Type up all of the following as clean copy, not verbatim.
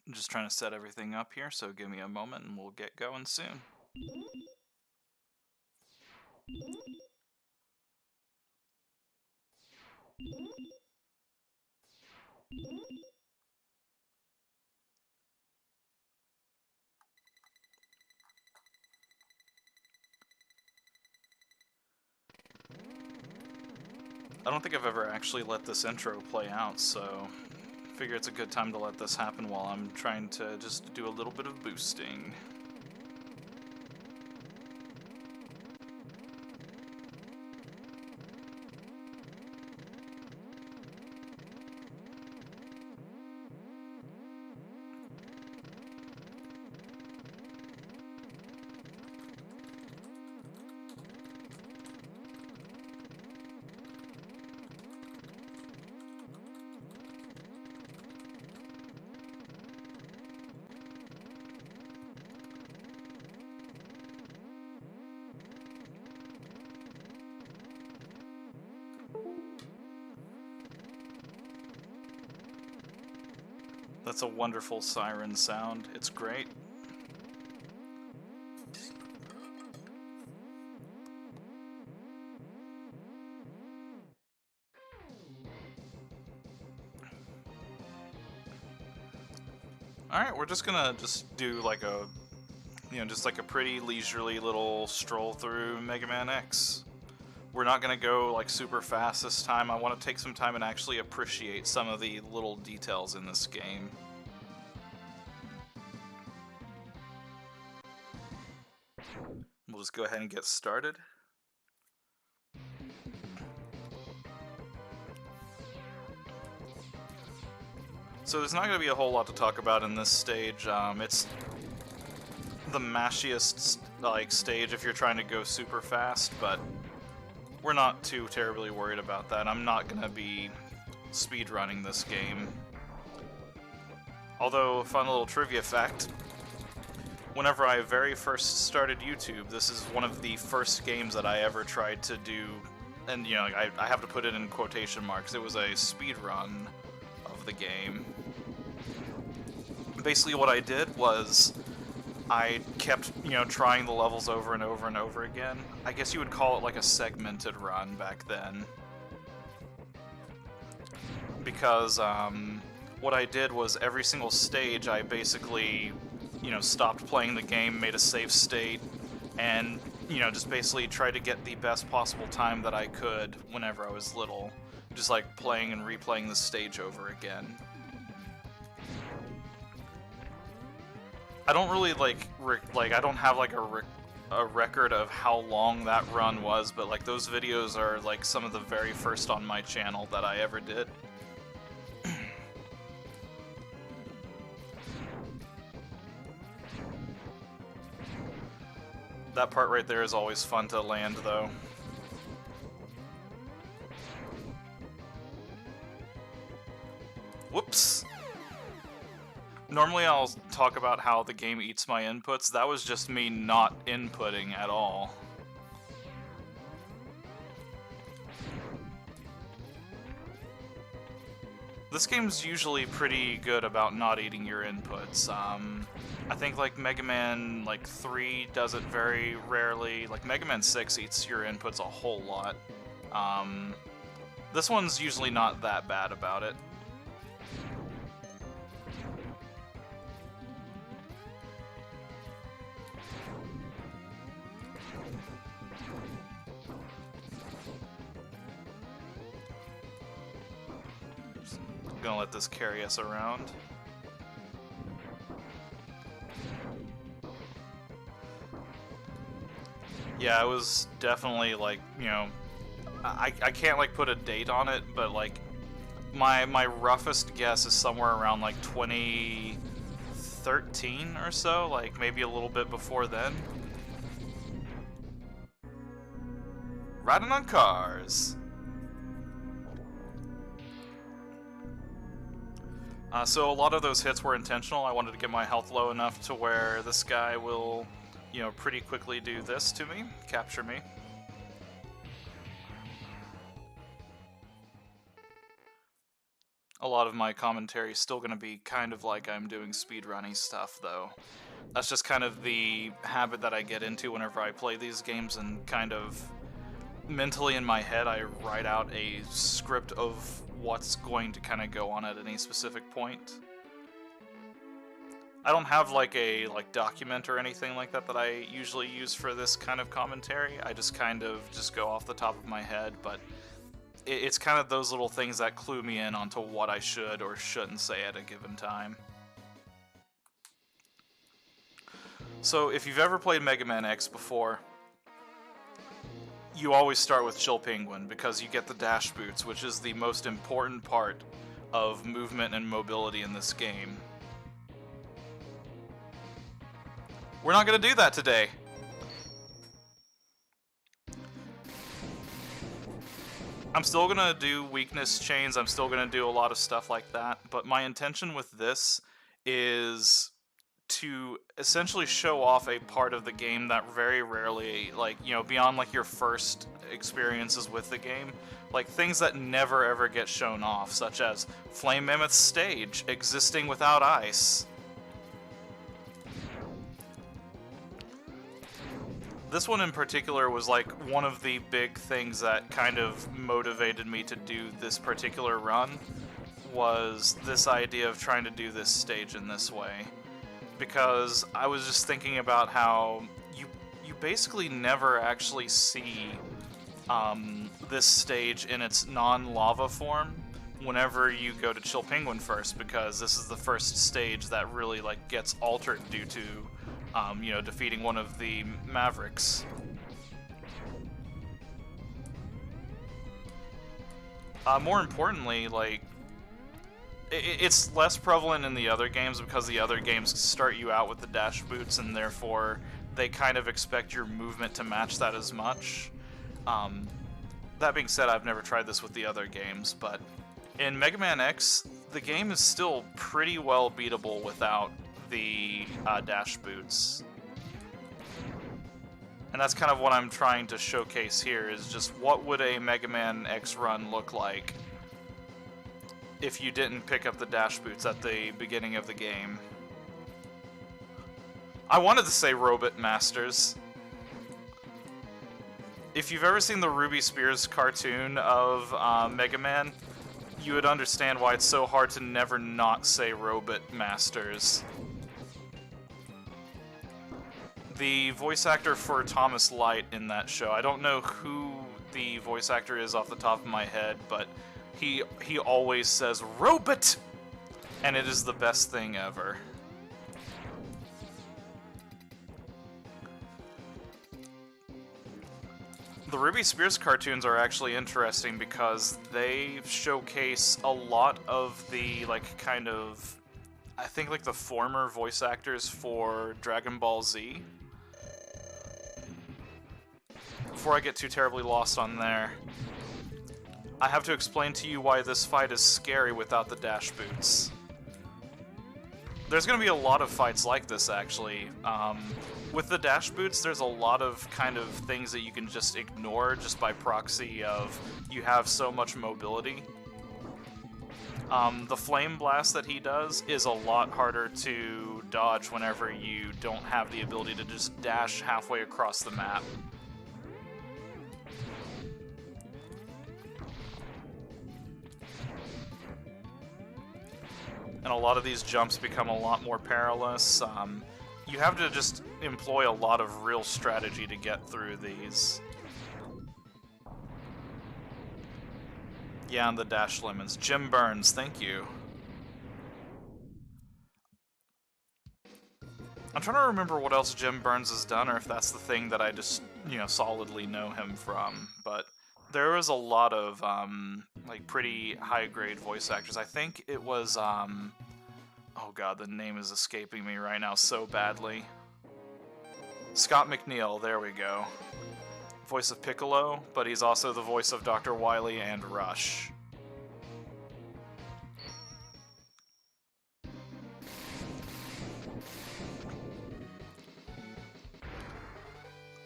Just trying to set everything up here, so give me a moment and we'll get going soon. I don't think I've ever actually let this intro play out, so I figure it's a good time to let this happen while I'm trying to just do a little bit of boosting. That's a wonderful siren sound. It's great. Alright, we're just gonna do like a, just like a pretty leisurely little stroll through Mega Man X. We're not gonna go like super fast this time. I want to take some time and actually appreciate some of the little details in this game. We'll just go ahead and get started. So there's not going to be a whole lot to talk about in this stage. It's the mashiest stage if you're trying to go super fast, but we're not too terribly worried about that. I'm not going to be speedrunning this game. Although, fun little trivia fact, whenever I very first started YouTube, this is one of the first games that I ever tried to do, and I have to put it in quotation marks, it was a speedrun of the game. Basically what I did was I kept, trying the levels over and over and over again. I guess you would call it like a segmented run back then. Because what I did was every single stage I basically, stopped playing the game, made a save state, and, just basically tried to get the best possible time that I could whenever I was little. Just like playing and replaying the stage over again. I don't really I don't have like a record of how long that run was, but like those videos are like some of the very first on my channel that I ever did. That part right there is always fun to land though. Whoops! Normally I'll talk about how the game eats my inputs. That was just me not inputting at all. This game's usually pretty good about not eating your inputs. I think like Mega Man 3 does it very rarely. Like Mega Man 6 eats your inputs a whole lot. This one's usually not that bad about it. I'm gonna let this carry us around. Yeah, it was definitely like, I can't like put a date on it, but like my roughest guess is somewhere around like 2013 or so, like maybe a little bit before then. Riding on cars. So a lot of those hits were intentional. I wanted to get my health low enough to where this guy will, pretty quickly do this to me, capture me. A lot of my commentary is still going to be kind of like I'm doing speedrunning stuff, though. That's just kind of the habit that I get into whenever I play these games, and kind of mentally in my head I write out a script of what's going to kind of go on at any specific point. I don't have like a document or anything like that that I usually use for this kind of commentary. I just kind of just go off the top of my head, but it's kind of those little things that clue me in onto what I should or shouldn't say at a given time. So if you've ever played Mega Man X before, you always start with Chill Penguin because you get the dash boots, which is the most important part of movement and mobility in this game. We're not going to do that today. I'm still going to do weakness chains, I'm still going to do a lot of stuff like that, but my intention with this is to essentially show off a part of the game that very rarely, like, you know, beyond like your first experiences with the game, like things that never ever get shown off, such as Flame Mammoth's stage existing without ice. This one in particular was like one of the big things that kind of motivated me to do this particular run, was this idea of trying to do this stage in this way. Because I was just thinking about how you basically never actually see this stage in its non-lava form whenever you go to Chill Penguin first, because this is the first stage that really like gets altered due to you know, defeating one of the Mavericks. More importantly, like, it's less prevalent in the other games because the other games start you out with the dash boots, and therefore they kind of expect your movement to match that as much. That being said, I've never tried this with the other games, but in Mega Man X, the game is still pretty well beatable without the dash boots. And that's kind of what I'm trying to showcase here, is just what would a Mega Man X run look like if you didn't pick up the dash boots at the beginning of the game. I wanted to say Robot Masters. If you've ever seen the Ruby Spears cartoon of Mega Man, you would understand why it's so hard to never not say Robot Masters. The voice actor for Thomas Light in that show, I don't know who the voice actor is off the top of my head, but he always says "Robot," and it is the best thing ever. The Ruby Spears cartoons are actually interesting because they showcase a lot of the, like, kind of, I think, like, the former voice actors for Dragon Ball Z. Before I get too terribly lost on there, I have to explain to you why this fight is scary without the dash boots. There's going to be a lot of fights like this, actually. With the dash boots, there's a lot of kind of things that you can just ignore just by proxy of you have so much mobility. The flame blast that he does is a lot harder to dodge whenever you don't have the ability to just dash halfway across the map. And a lot of these jumps become a lot more perilous. You have to just employ a lot of real strategy to get through these. Yeah, and the dash lemons. Jim Burns, thank you. I'm trying to remember what else Jim Burns has done, or if that's the thing that I just, you know, solidly know him from. But there was a lot of, like, pretty high-grade voice actors. I think it was, oh god, the name is escaping me right now so badly. Scott McNeil, there we go. Voice of Piccolo, but he's also the voice of Dr. Wily and Rush.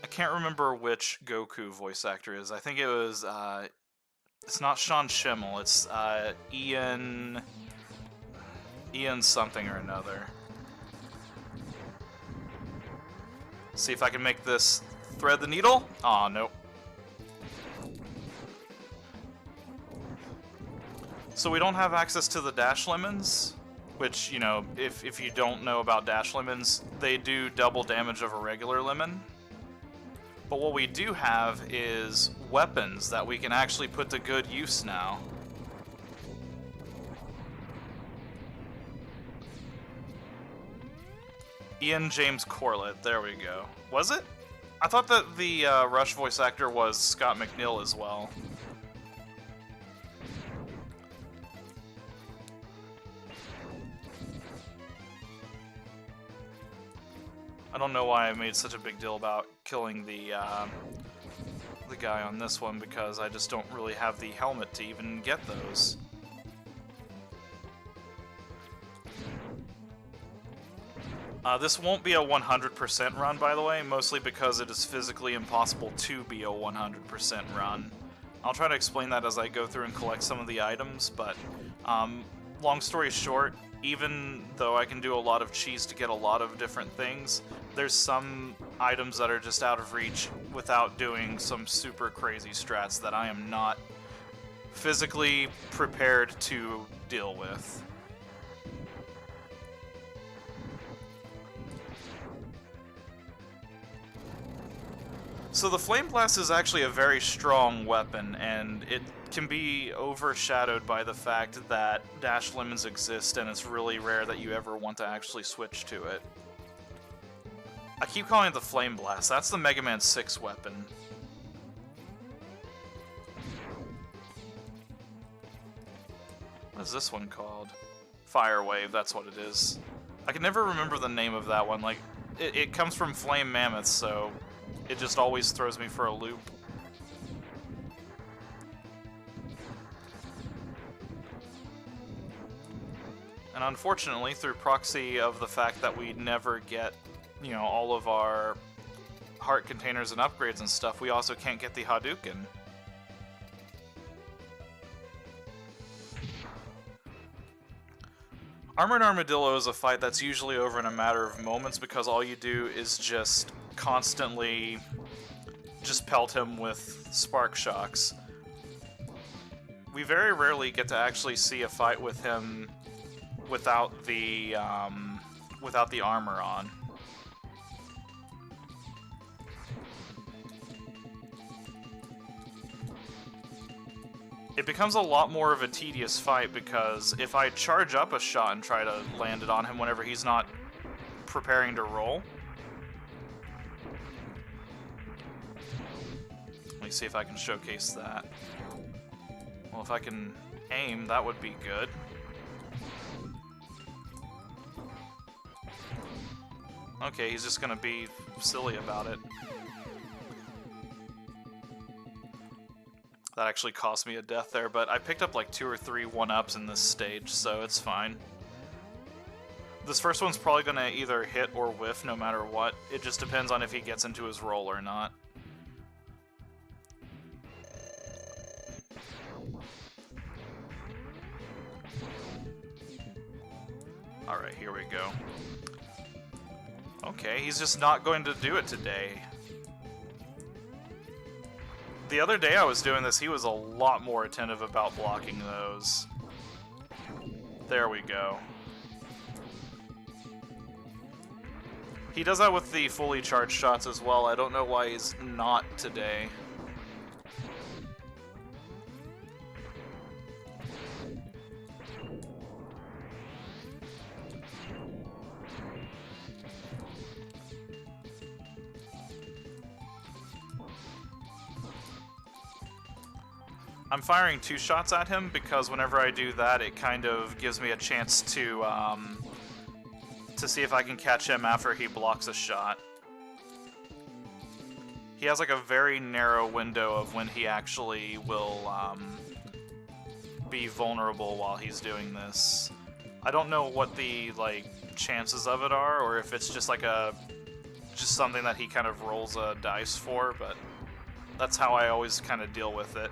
I can't remember which Goku voice actor is. I think it was It's not Sean Schimmel, it's Ian something or another. See if I can make this thread the needle. Aw, nope. So we don't have access to the dash lemons, which, you know, if you don't know about dash lemons, they do double damage of a regular lemon. But what we do have is weapons that we can actually put to good use now. Ian James Corlett, there we go. Was it? I thought that the Rush voice actor was Scott McNeil as well. I don't know why I made such a big deal about killing the guy on this one, because I just don't really have the helmet to even get those. This won't be a 100% run, by the way, mostly because it is physically impossible to be a 100% run. I'll try to explain that as I go through and collect some of the items, but long story short, even though I can do a lot of cheese to get a lot of different things, there's some items that are just out of reach without doing some super crazy strats that I am not physically prepared to deal with. So the Flame Blast is actually a very strong weapon, and it can be overshadowed by the fact that dash lemons exist, and it's really rare that you ever want to actually switch to it. I keep calling it the Flame Blast. That's the Mega Man 6 weapon. What is this one called? Fire Wave, that's what it is. I can never remember the name of that one. Like, it comes from Flame Mammoth, so it just always throws me for a loop. And unfortunately, through proxy of the fact that we never get, you know, all of our heart containers and upgrades and stuff, we also can't get the Hadouken. Armored Armadillo is a fight that's usually over in a matter of moments, because all you do is just constantly just pelt him with spark shocks. We very rarely get to actually see a fight with him without the armor on. It becomes a lot more of a tedious fight, because if I charge up a shot and try to land it on him whenever he's not preparing to roll. Let me see if I can showcase that. Well, if I can aim, that would be good. Okay, he's just gonna be silly about it. That actually cost me a death there, but I picked up like 2 or 3 1-ups in this stage, so it's fine. This first one's probably gonna either hit or whiff no matter what. It just depends on if he gets into his roll or not. Alright, here we go. Okay, he's just not going to do it today. The other day I was doing this, he was a lot more attentive about blocking those. There we go. He does that with the fully charged shots as well. I don't know why he's not today. I'm firing 2 shots at him because whenever I do that, it kind of gives me a chance to see if I can catch him after he blocks a shot. He has like a very narrow window of when he actually will be vulnerable while he's doing this. I don't know what the chances of it are, or if it's just like just something that he kind of rolls a dice for, but that's how I always kind of deal with it.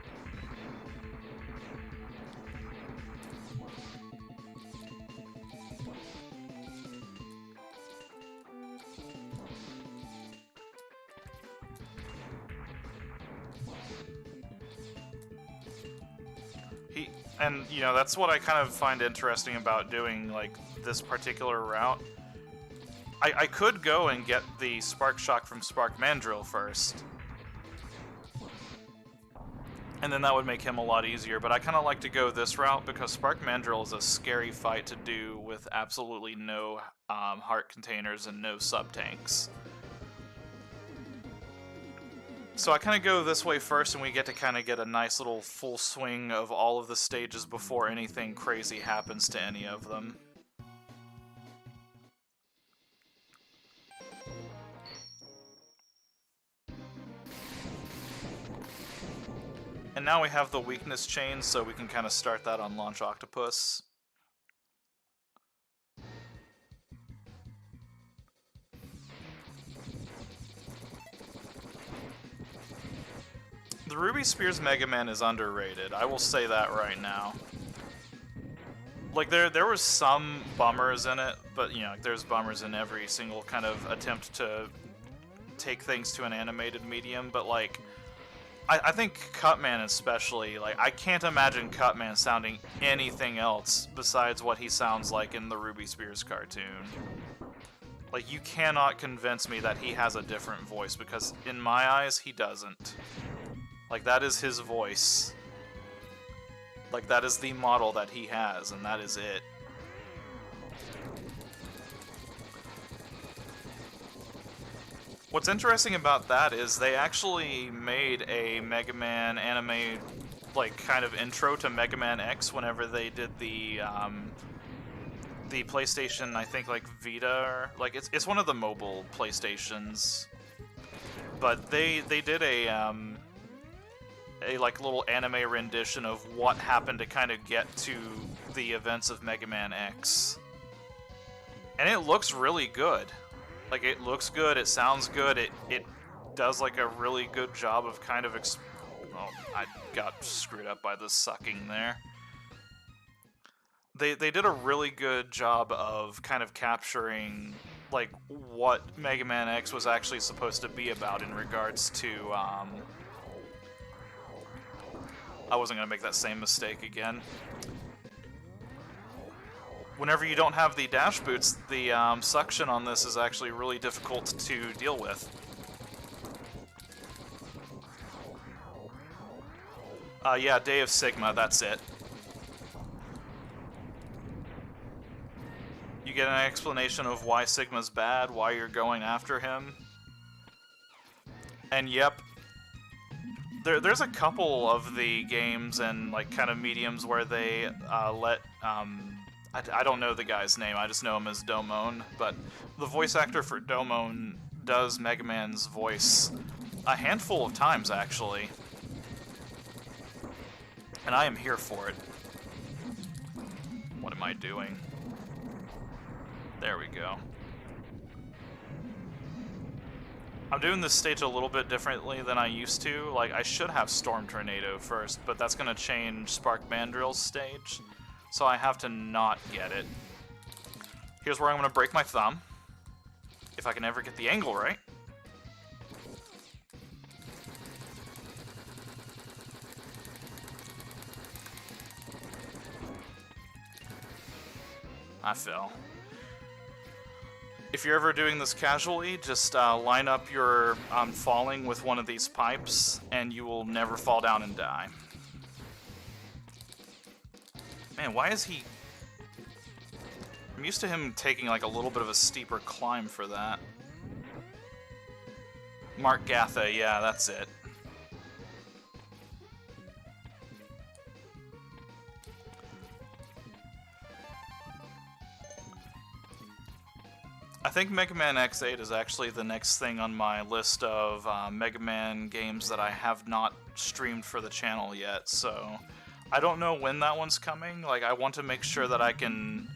And, you know, that's what I kind of find interesting about doing, like, this particular route. I could go and get the Spark Shock from Spark Mandrill first. And then that would make him a lot easier, but I kind of like to go this route because Spark Mandrill is a scary fight to do with absolutely no heart containers and no sub-tanks. So I kind of go this way first, and we get to kind of get a nice little full swing of all of the stages before anything crazy happens to any of them. And now we have the weakness chain, so we can kind of start that on Launch Octopus. The Ruby Spears Megaman is underrated. I will say that right now. Like, there was some bummers in it, but, you know, there's bummers in every single kind of attempt to take things to an animated medium, but, like, I think Cutman especially, like, I can't imagine Cutman sounding anything else besides what he sounds like in the Ruby Spears cartoon. Like, you cannot convince me that he has a different voice, because in my eyes, he doesn't. Like, that is his voice. Like, that is the model that he has, and that is it. What's interesting about that is they actually made a Mega Man anime, like, kind of intro to Mega Man X whenever they did the PlayStation, I think, like, Vita, or, like, it's one of the mobile PlayStations. But they did a like, little anime rendition of what happened to kind of get to the events of Mega Man X. And it looks really good. Like, it looks good, it sounds good, it does, like, a really good job of kind of oh, I got screwed up by the sucking there. They did a really good job of kind of capturing, like, what Mega Man X was actually supposed to be about in regards to, I wasn't going to make that same mistake again. Whenever you don't have the dash boots, the suction on this is actually really difficult to deal with. Yeah, Day of Sigma, that's it. You get an explanation of why Sigma's bad, why you're going after him. And yep, there's a couple of the games and, like, kind of mediums where they let, I don't know the guy's name, I just know him as Domon, but the voice actor for Domon does Mega Man's voice a handful of times, actually. And I am here for it. What am I doing? There we go. I'm doing this stage a little bit differently than I used to. Like, I should have Storm Tornado first, but that's going to change Spark Mandrill's stage, so I have to not get it. Here's where I'm going to break my thumb, if I can ever get the angle right. I fell. If you're ever doing this casually, just line up your falling with one of these pipes, and you will never fall down and die. Man, why is he... I'm used to him taking, like, a little bit of a steeper climb for that. Mark Gatha, yeah, that's it. I think Mega Man X8 is actually the next thing on my list of Mega Man games that I have not streamed for the channel yet, so I don't know when that one's coming. Like, I want to make sure that I can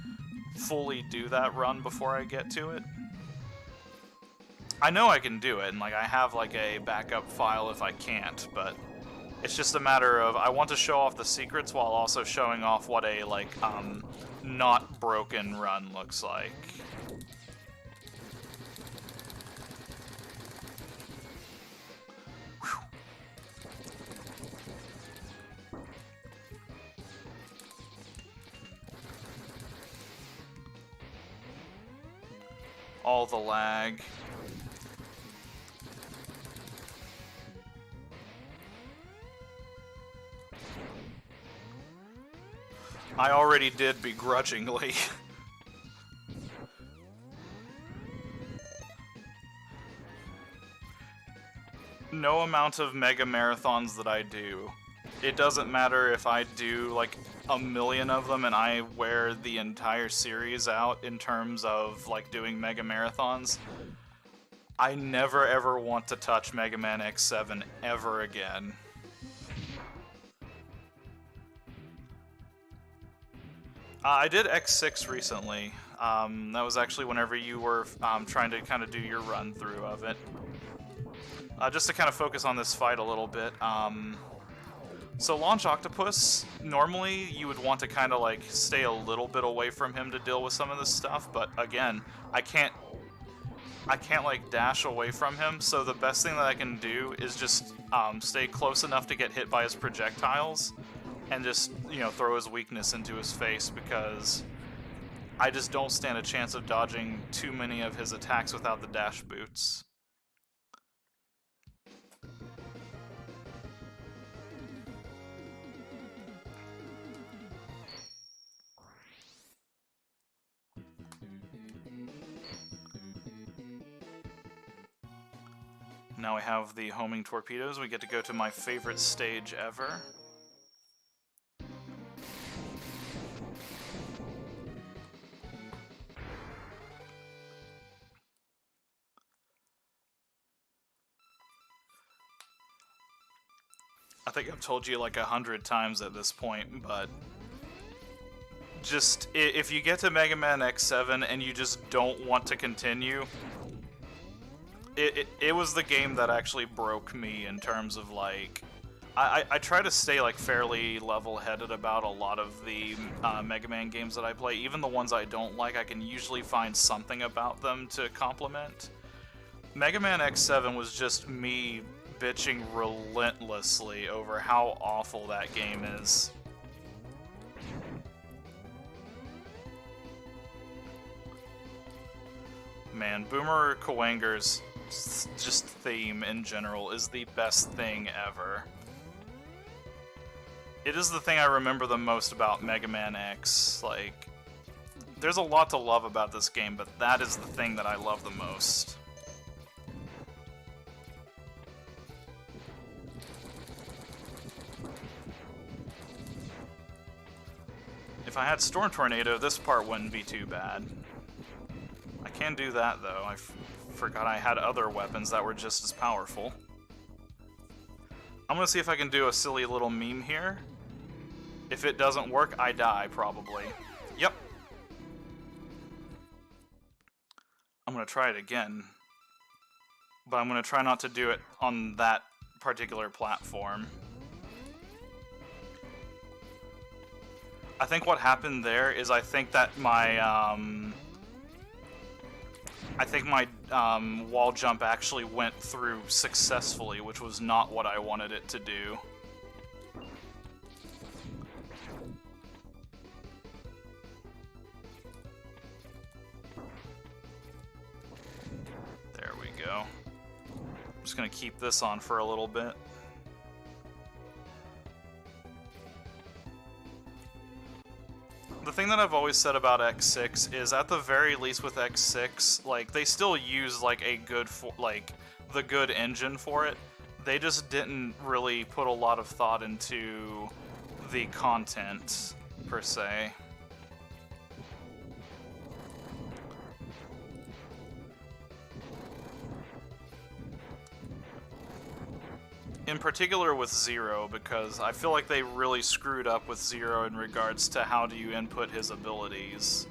fully do that run before I get to it. I know I can do it, and, like, I have, like, a backup file if I can't, but it's just a matter of I want to show off the secrets while also showing off what a, like, not broken run looks like. all the lag. I already did begrudgingly. No amount of mega marathons that I do, it doesn't matter if I do like a million of them and I wear the entire series out in terms of like doing mega marathons, I never ever want to touch Mega Man X7 ever again. I did X6 recently. That was actually whenever you were trying to kind of do your run through of it. Just to kind of focus on this fight a little bit. So Launch Octopus, normally you would want to kind of like stay a little bit away from him to deal with some of this stuff, but again, I can't like dash away from him, so the best thing that I can do is just stay close enough to get hit by his projectiles and just, you know, throw his weakness into his face, because I just don't stand a chance of dodging too many of his attacks without the dash boots. Now we have the homing torpedoes. We get to go to my favorite stage ever. I think I've told you like 100 times at this point, but just if you get to Mega Man X7 and you just don't want to continue, it was the game that actually broke me in terms of like, I try to stay like fairly level-headed about a lot of the Mega Man games that I play. Even the ones I don't like, I can usually find something about them to compliment. Mega Man X7 was just me bitching relentlessly over how awful that game is. Man, Boomer KUWANGER's just theme in general is the best thing ever. It is the thing I remember the most about Mega Man X. Like, there's a lot to love about this game, but that is the thing that I love the most. If I had Storm Tornado, this part wouldn't be too bad. I can do that, though. I forgot I had other weapons that were just as powerful. I'm gonna see if I can do a silly little meme here. If it doesn't work, I die, probably. Yep. I'm gonna try it again. But I'm gonna try not to do it on that particular platform. I think what happened there is I think that my wall jump actually went through successfully, which was not what I wanted it to do. There we go. I'm just gonna keep this on for a little bit. The thing that I've always said about X6 is, at the very least with X6, like, they still use like the good engine for it. They just didn't really put a lot of thought into the content per se. In particular with Zero, because I feel like they really screwed up with Zero in regards to how do you input his abilities.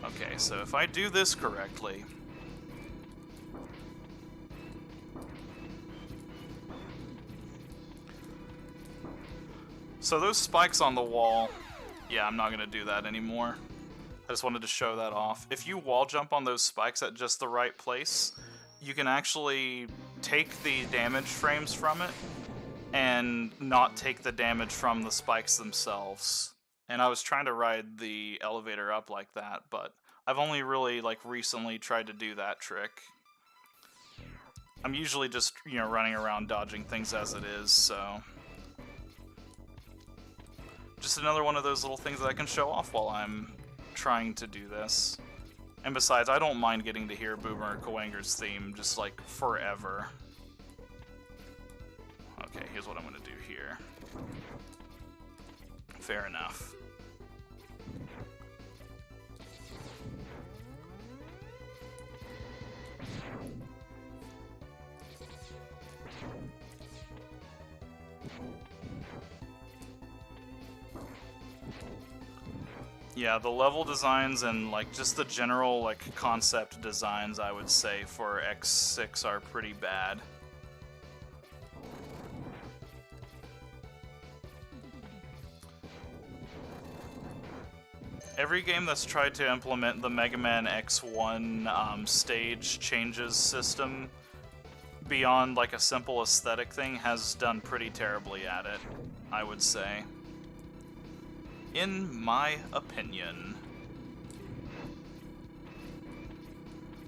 Okay, so if I do this correctly... So those spikes on the wall... Yeah, I'm not going to do that anymore. I just wanted to show that off. If you wall jump on those spikes at just the right place, you can actually take the damage frames from it and not take the damage from the spikes themselves. And I was trying to ride the elevator up like that, but I've only really, like, recently tried to do that trick. I'm usually just, you know, running around dodging things as it is, so... Just another one of those little things that I can show off while I'm trying to do this. And besides, I don't mind getting to hear Boomer KUWANGER's theme just, like, forever. Okay, here's what I'm gonna do here. Fair enough. Yeah, the level designs and, like, just the general, like, concept designs, I would say, for X6 are pretty bad. Every game that's tried to implement the Megaman X1 stage changes system beyond, like, a simple aesthetic thing has done pretty terribly at it, I would say. In my opinion.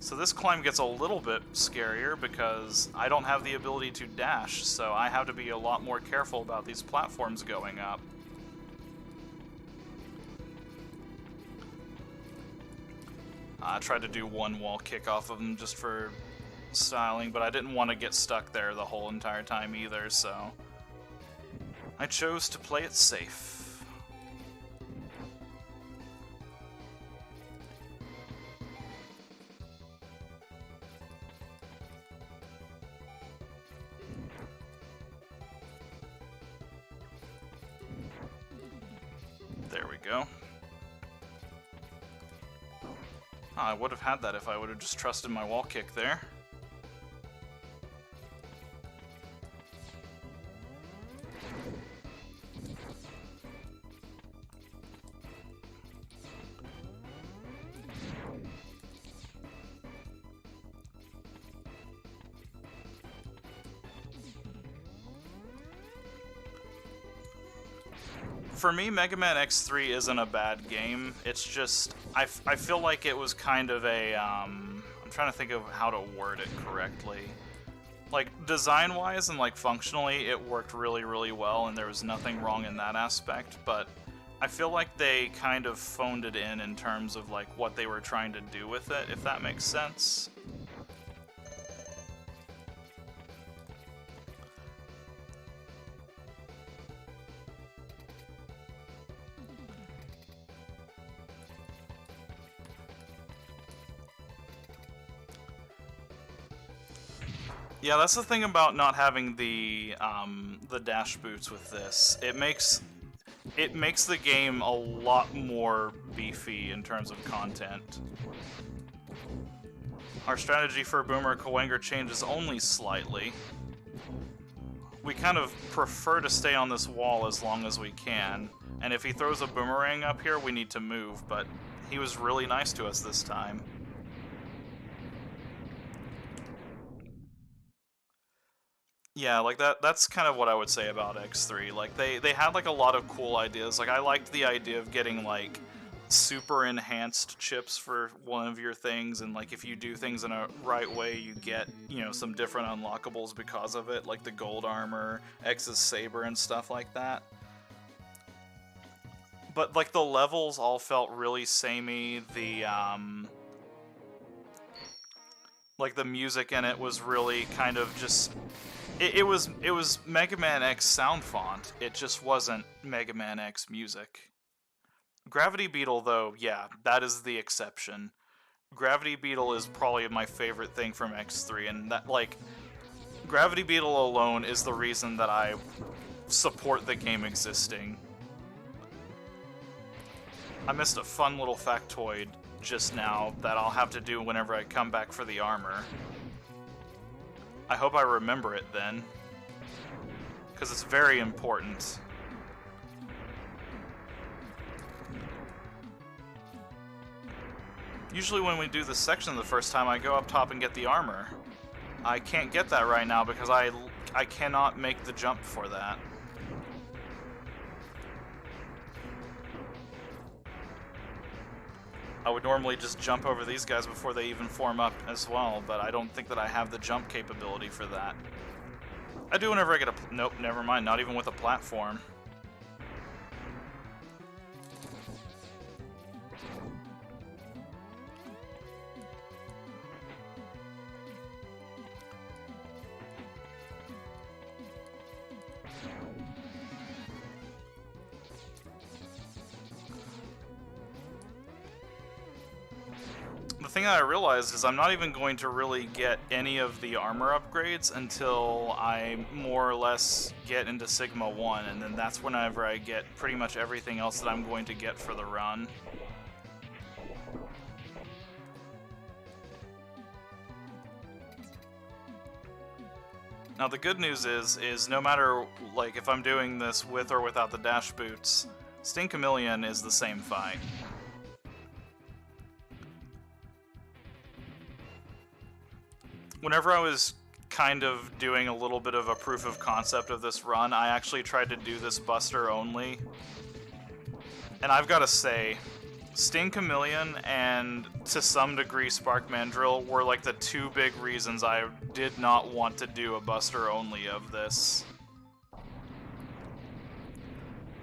So this climb gets a little bit scarier because I don't have the ability to dash, so I have to be a lot more careful about these platforms going up. I tried to do one wall kick off of them just for styling, but I didn't want to get stuck there the whole entire time either, so I chose to play it safe. There we go. I would have had that if I would have just trusted my wall kick there. For me, Mega Man X3 isn't a bad game. It's just, I feel like it was kind of a, I'm trying to think of how to word it correctly. Like, design-wise and, like, functionally, it worked really, really well, and there was nothing wrong in that aspect, but I feel like they kind of phoned it in terms of, like, what they were trying to do with it, if that makes sense. Yeah, that's the thing about not having the dash boots with this. It makes the game a lot more beefy in terms of content. Our strategy for Boomer KUWANGER changes only slightly. We kind of prefer to stay on this wall as long as we can, and if he throws a boomerang up here, we need to move, but he was really nice to us this time. Yeah, like that's kind of what I would say about X3. Like they had like a lot of cool ideas. Like I liked the idea of getting like super enhanced chips for one of your things, and like if you do things in a right way, you get, you know, some different unlockables because of it, like the gold armor, X's saber and stuff like that. But like the levels all felt really samey. Like the music in it was really kind of just it was Mega Man X sound font. It just wasn't Mega Man X music. Gravity Beetle, though, yeah, that is the exception. Gravity Beetle is probably my favorite thing from X3, and that, like, Gravity Beetle alone is the reason that I support the game existing. I missed a fun little factoid just now that I'll have to do whenever I come back for the armor. I hope I remember it then, because it's very important. Usually when we do this section the first time, I go up top and get the armor. I can't get that right now because I cannot make the jump for that. I I would normally just jump over these guys before they even form up as well, but I don't think that I have the jump capability for that. I do whenever I get a... Nope, never mind, not even with a platform. The thing that I realized is I'm not even going to really get any of the armor upgrades until I more or less get into Sigma 1, and then that's whenever I get pretty much everything else that I'm going to get for the run. Now the good news is no matter like if I'm doing this with or without the dash boots, Sting Chameleon is the same fight. Whenever I was kind of doing a little bit of a proof of concept of this run, I actually tried to do this Buster only. And I've got to say, Sting Chameleon and to some degree Spark Mandrill were like the two big reasons I did not want to do a Buster only of this.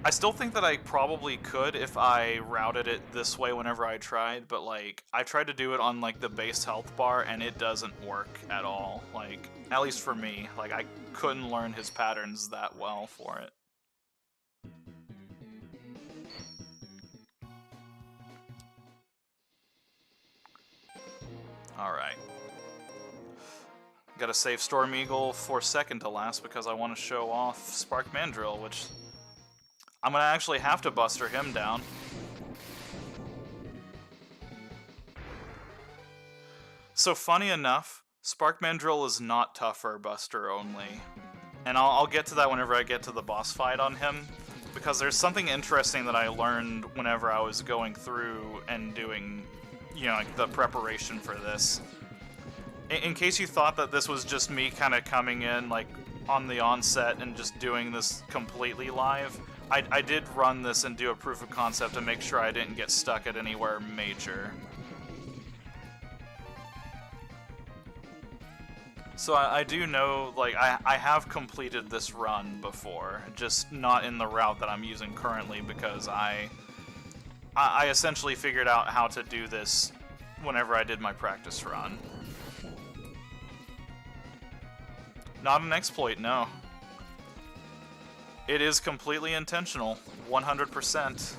I still think that I probably could if I routed it this way whenever I tried, but like, I tried to do it on like the base health bar and it doesn't work at all. Like, at least for me, like I couldn't learn his patterns that well for it. Alright. Gotta save Storm Eagle for second to last because I want to show off Spark Mandrill, which I'm gonna actually have to Buster him down. So funny enough, Spark Mandrill is not tougher Buster only. And I'll get to that whenever I get to the boss fight on him, because there's something interesting that I learned whenever I was going through and doing, you know, like the preparation for this. In case you thought that this was just me kind of coming in like on the onset and just doing this completely live, I did run this and do a proof of concept to make sure I didn't get stuck at anywhere major. So I do know, like, I have completed this run before, just not in the route that I'm using currently because I essentially figured out how to do this whenever I did my practice run. Not an exploit, no. It is completely intentional, 100%.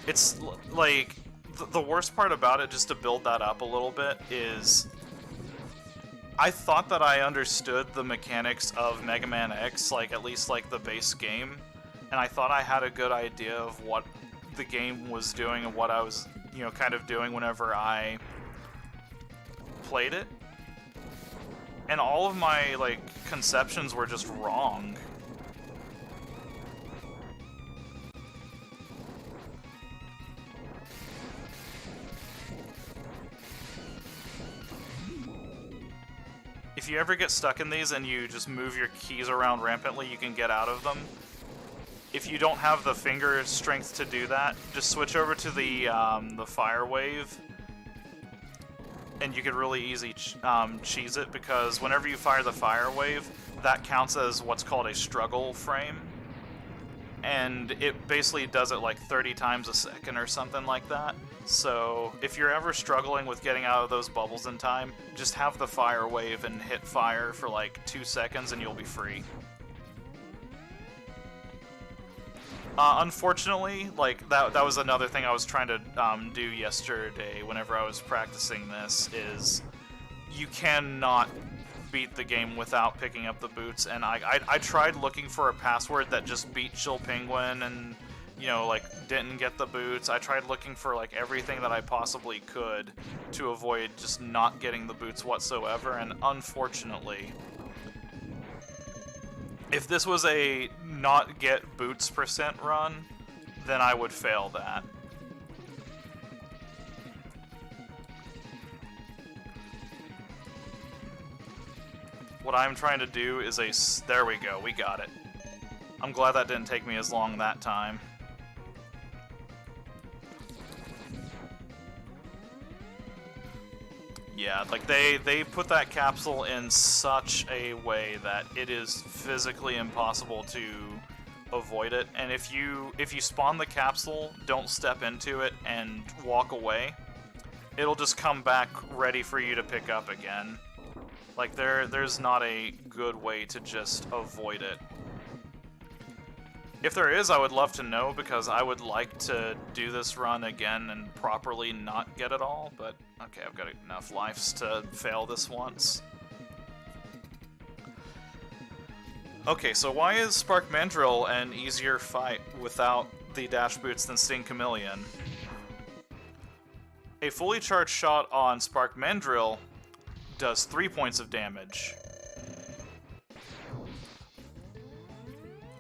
It's like, the worst part about it, just to build that up a little bit, is I thought that I understood the mechanics of Mega Man X, like at least like the base game, and I thought I had a good idea of what the game was doing and what I was, you know, kind of doing whenever I played it, and all of my like conceptions were just wrong. If you ever get stuck in these and you just move your keys around rampantly, you can get out of them. If you don't have the finger strength to do that, just switch over to the fire wave, and you could really easy cheese it, because whenever you fire the fire wave, that counts as what's called a struggle frame, and it basically does it like 30 times a second or something like that. So if you're ever struggling with getting out of those bubbles in time, just have the fire wave and hit fire for like 2 seconds and you'll be free. Unfortunately, like that was another thing I was trying to do yesterday whenever I was practicing this, is you cannot beat the game without picking up the boots, and I tried looking for a password that just beat Chill Penguin and, you know, like didn't get the boots. I tried looking for like everything that I possibly could to avoid just not getting the boots whatsoever, and unfortunately, if this was a not get boots % run, then I would fail that. What I'm trying to do is there we go, we got it. I'm glad that didn't take me as long that time. Yeah, like they put that capsule in such a way that it is physically impossible to avoid it. And if you spawn the capsule, don't step into it and walk away, it'll just come back ready for you to pick up again. Like there's not a good way to just avoid it. If there is, I would love to know, because I would like to do this run again and properly not get it all, but okay, I've got enough lives to fail this once. Okay, so why is Spark Mandrill an easier fight without the dash boots than Sting Chameleon? A fully charged shot on Spark Mandrill does 3 points of damage.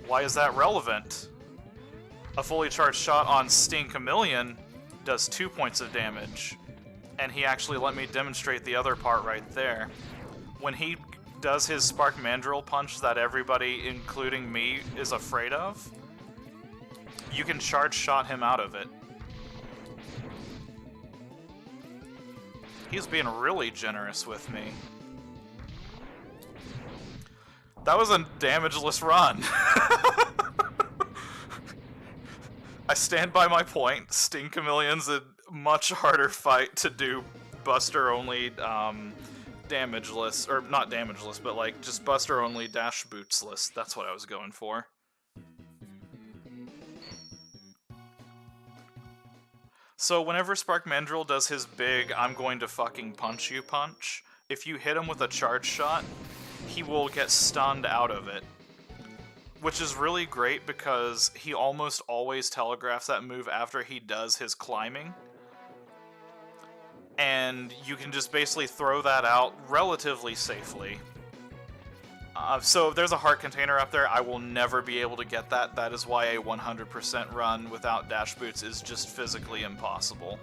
Why is that relevant? A fully charged shot on Sting Chameleon does 2 points of damage. And he actually let me demonstrate the other part right there. When he does his Spark Mandrill punch that everybody, including me, is afraid of, you can charge shot him out of it. He's being really generous with me. That was a damageless run. I stand by my point. Sting Chameleon's a much harder fight to do Buster only damageless, or not damageless, but like just Buster only dash bootsless. That's what I was going for. So whenever Spark Mandrill does his big I'm going to fucking punch you punch, if you hit him with a charge shot, he will get stunned out of it. Which is really great because he almost always telegraphs that move after he does his climbing. And you can just basically throw that out relatively safely. So if there's a heart container up there, I will never be able to get that. That is why a 100% run without dash boots is just physically impossible.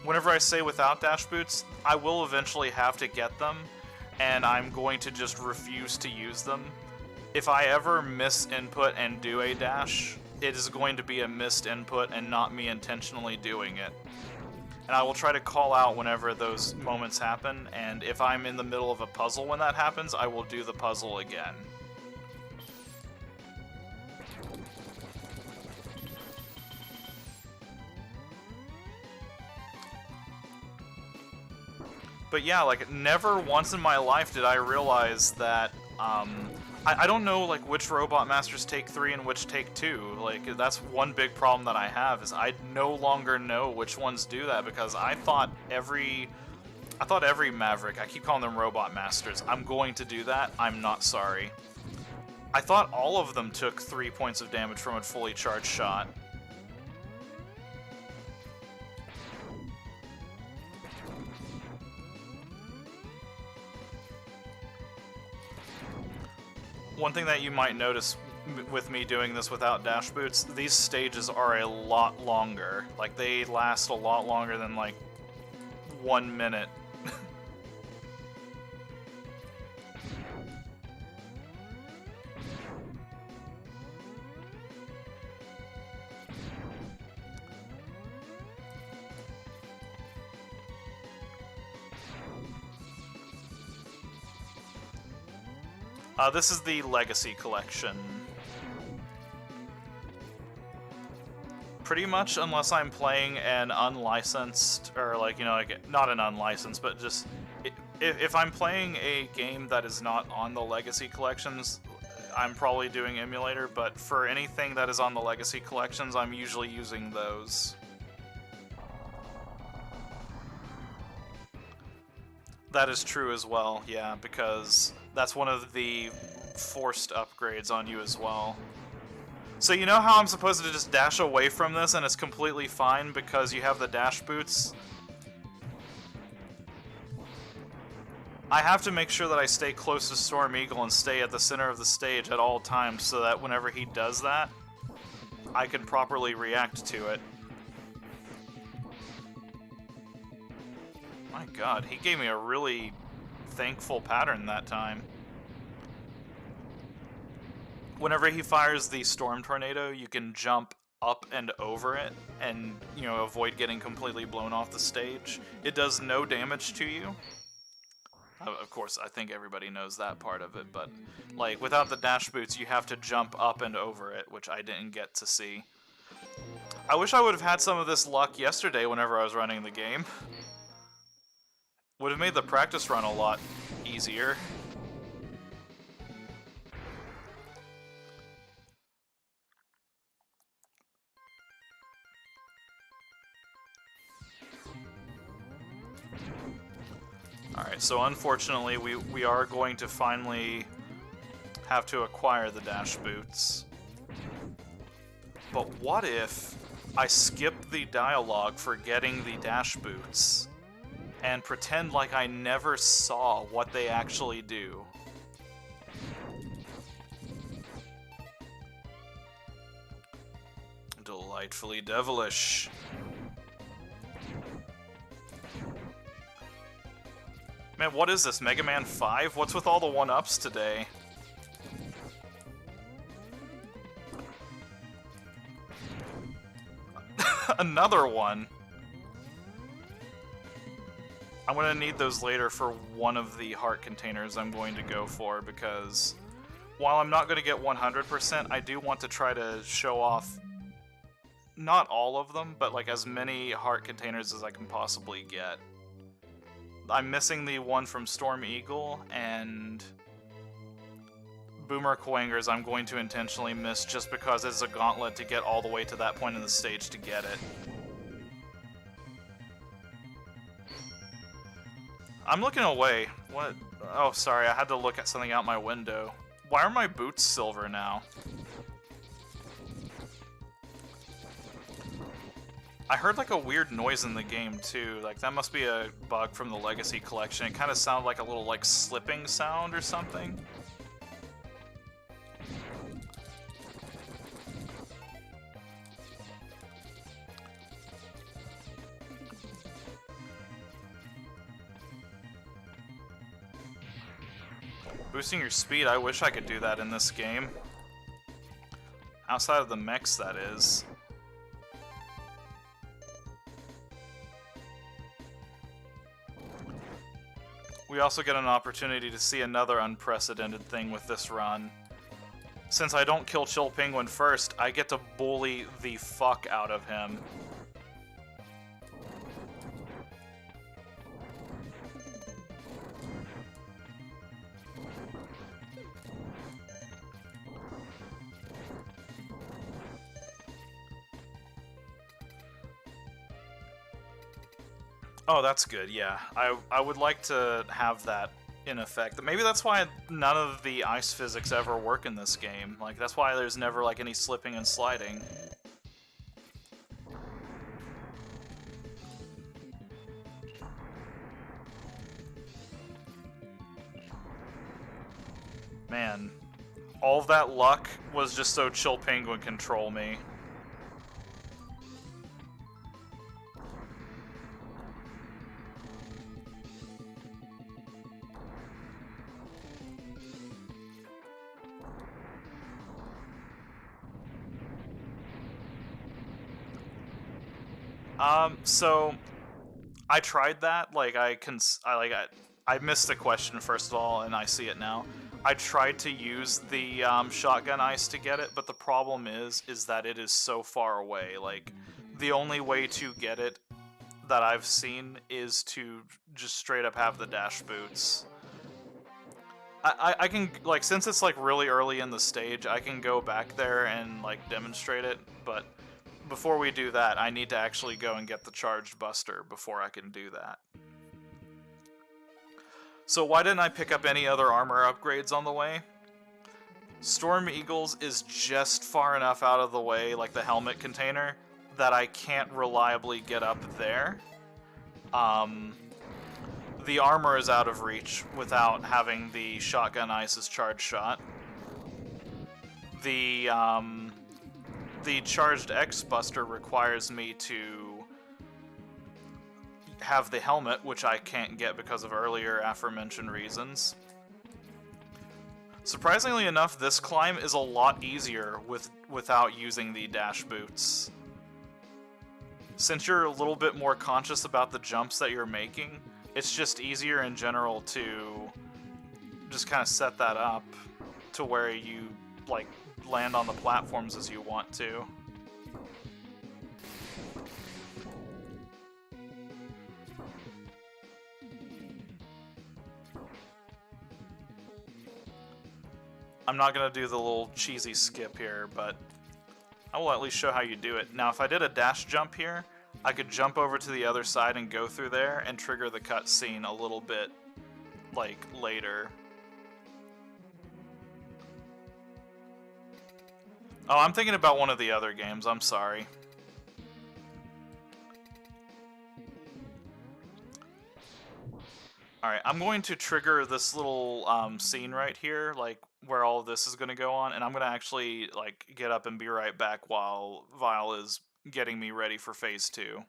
Whenever I say without dash boots, I will eventually have to get them, and I'm going to just refuse to use them. If I ever miss input and do a dash, it is going to be a missed input and not me intentionally doing it. And I will try to call out whenever those moments happen, and if I'm in the middle of a puzzle when that happens, I will do the puzzle again. But yeah, like, never once in my life did I realize that, I don't know, like, which Robot Masters take 3 and which take 2. Like, that's one big problem that I have, is I no longer know which ones do that, because I thought every Maverick, I keep calling them Robot Masters, I'm going to do that, I'm not sorry. I thought all of them took 3 points of damage from a fully charged shot. One thing that you might notice with me doing this without dash boots, these stages are a lot longer. Like, they last a lot longer than, like, 1 minute. This is the Legacy Collection. Pretty much, unless I'm playing an unlicensed, or like, you know, like, not an unlicensed, but just, if I'm playing a game that is not on the Legacy Collections, I'm probably doing emulator, but for anything that is on the Legacy Collections, I'm usually using those. That is true as well, yeah, because that's one of the forced upgrades on you as well. So you know how I'm supposed to just dash away from this and it's completely fine because you have the dash boots? I have to make sure that I stay close to Storm Eagle and stay at the center of the stage at all times so that whenever he does that, I can properly react to it. My god, he gave me a really thankful pattern that time. Whenever he fires the Storm Tornado, you can jump up and over it and, you know, avoid getting completely blown off the stage. It does no damage to you. Of course, I think everybody knows that part of it, but, like, without the dash boots, you have to jump up and over it, which I didn't get to see. I wish I would have had some of this luck yesterday whenever I was running the game. Would have made the practice run a lot easier. Alright, so unfortunately we are going to finally have to acquire the dash boots. But what if I skip the dialogue for getting the dash boots and pretend like I never saw what they actually do? Delightfully devilish. Man, what is this, Megaman 5? What's with all the 1-ups today? Another one! I'm gonna need those later for one of the heart containers I'm going to go for, because while I'm not gonna get 100%, I do want to try to show off not all of them, but like as many heart containers as I can possibly get. I'm missing the one from Storm Eagle, and Boomer KUWANGERs I'm going to intentionally miss just because it's a gauntlet to get all the way to that point in the stage to get it. I'm looking away. What? Oh, sorry, I had to look at something out my window. Why are my boots silver now? I heard like a weird noise in the game too, like that must be a bug from the Legacy Collection. It kind of sounded like a little like slipping sound or something. Boosting your speed, I wish I could do that in this game. Outside of the mechs, that is. We also get an opportunity to see another unprecedented thing with this run. Since I don't kill Chill Penguin first, I get to bully the fuck out of him. Oh, that's good, yeah. I would like to have that in effect. Maybe that's why none of the ice physics ever work in this game. Like, that's why there's never, like, any slipping and sliding. Man, all of that luck was just so Chill Penguin control me. So I tried that. Like I missed the question first of all, and I see it now. I tried to use the shotgun ice to get it, but the problem is that it is so far away. Like the only way to get it that I've seen is to just straight up have the dash boots. I can, like, since it's like really early in the stage, I can go back there and like demonstrate it, but before we do that, I need to actually go and get the charged buster before I can do that. So why didn't I pick up any other armor upgrades on the way? Storm Eagles is just far enough out of the way, like the helmet container, that I can't reliably get up there. The armor is out of reach without having the shotgun ice's charge shot. The charged X Buster requires me to have the helmet, which I can't get because of earlier aforementioned reasons. Surprisingly enough, this climb is a lot easier without using the dash boots. Since you're a little bit more conscious about the jumps that you're making, it's just easier in general to just kind of set that up to where you like land on the platforms as you want to. I'm not going to do the little cheesy skip here, but I will at least show how you do it. Now, if I did a dash jump here, I could jump over to the other side and go through there and trigger the cutscene a little bit, like, later. Oh, I'm thinking about one of the other games, I'm sorry. Alright, I'm going to trigger this little scene right here, like, where all of this is going to go on, and I'm going to actually, like, get up and be right back while Vile is getting me ready for Phase 2.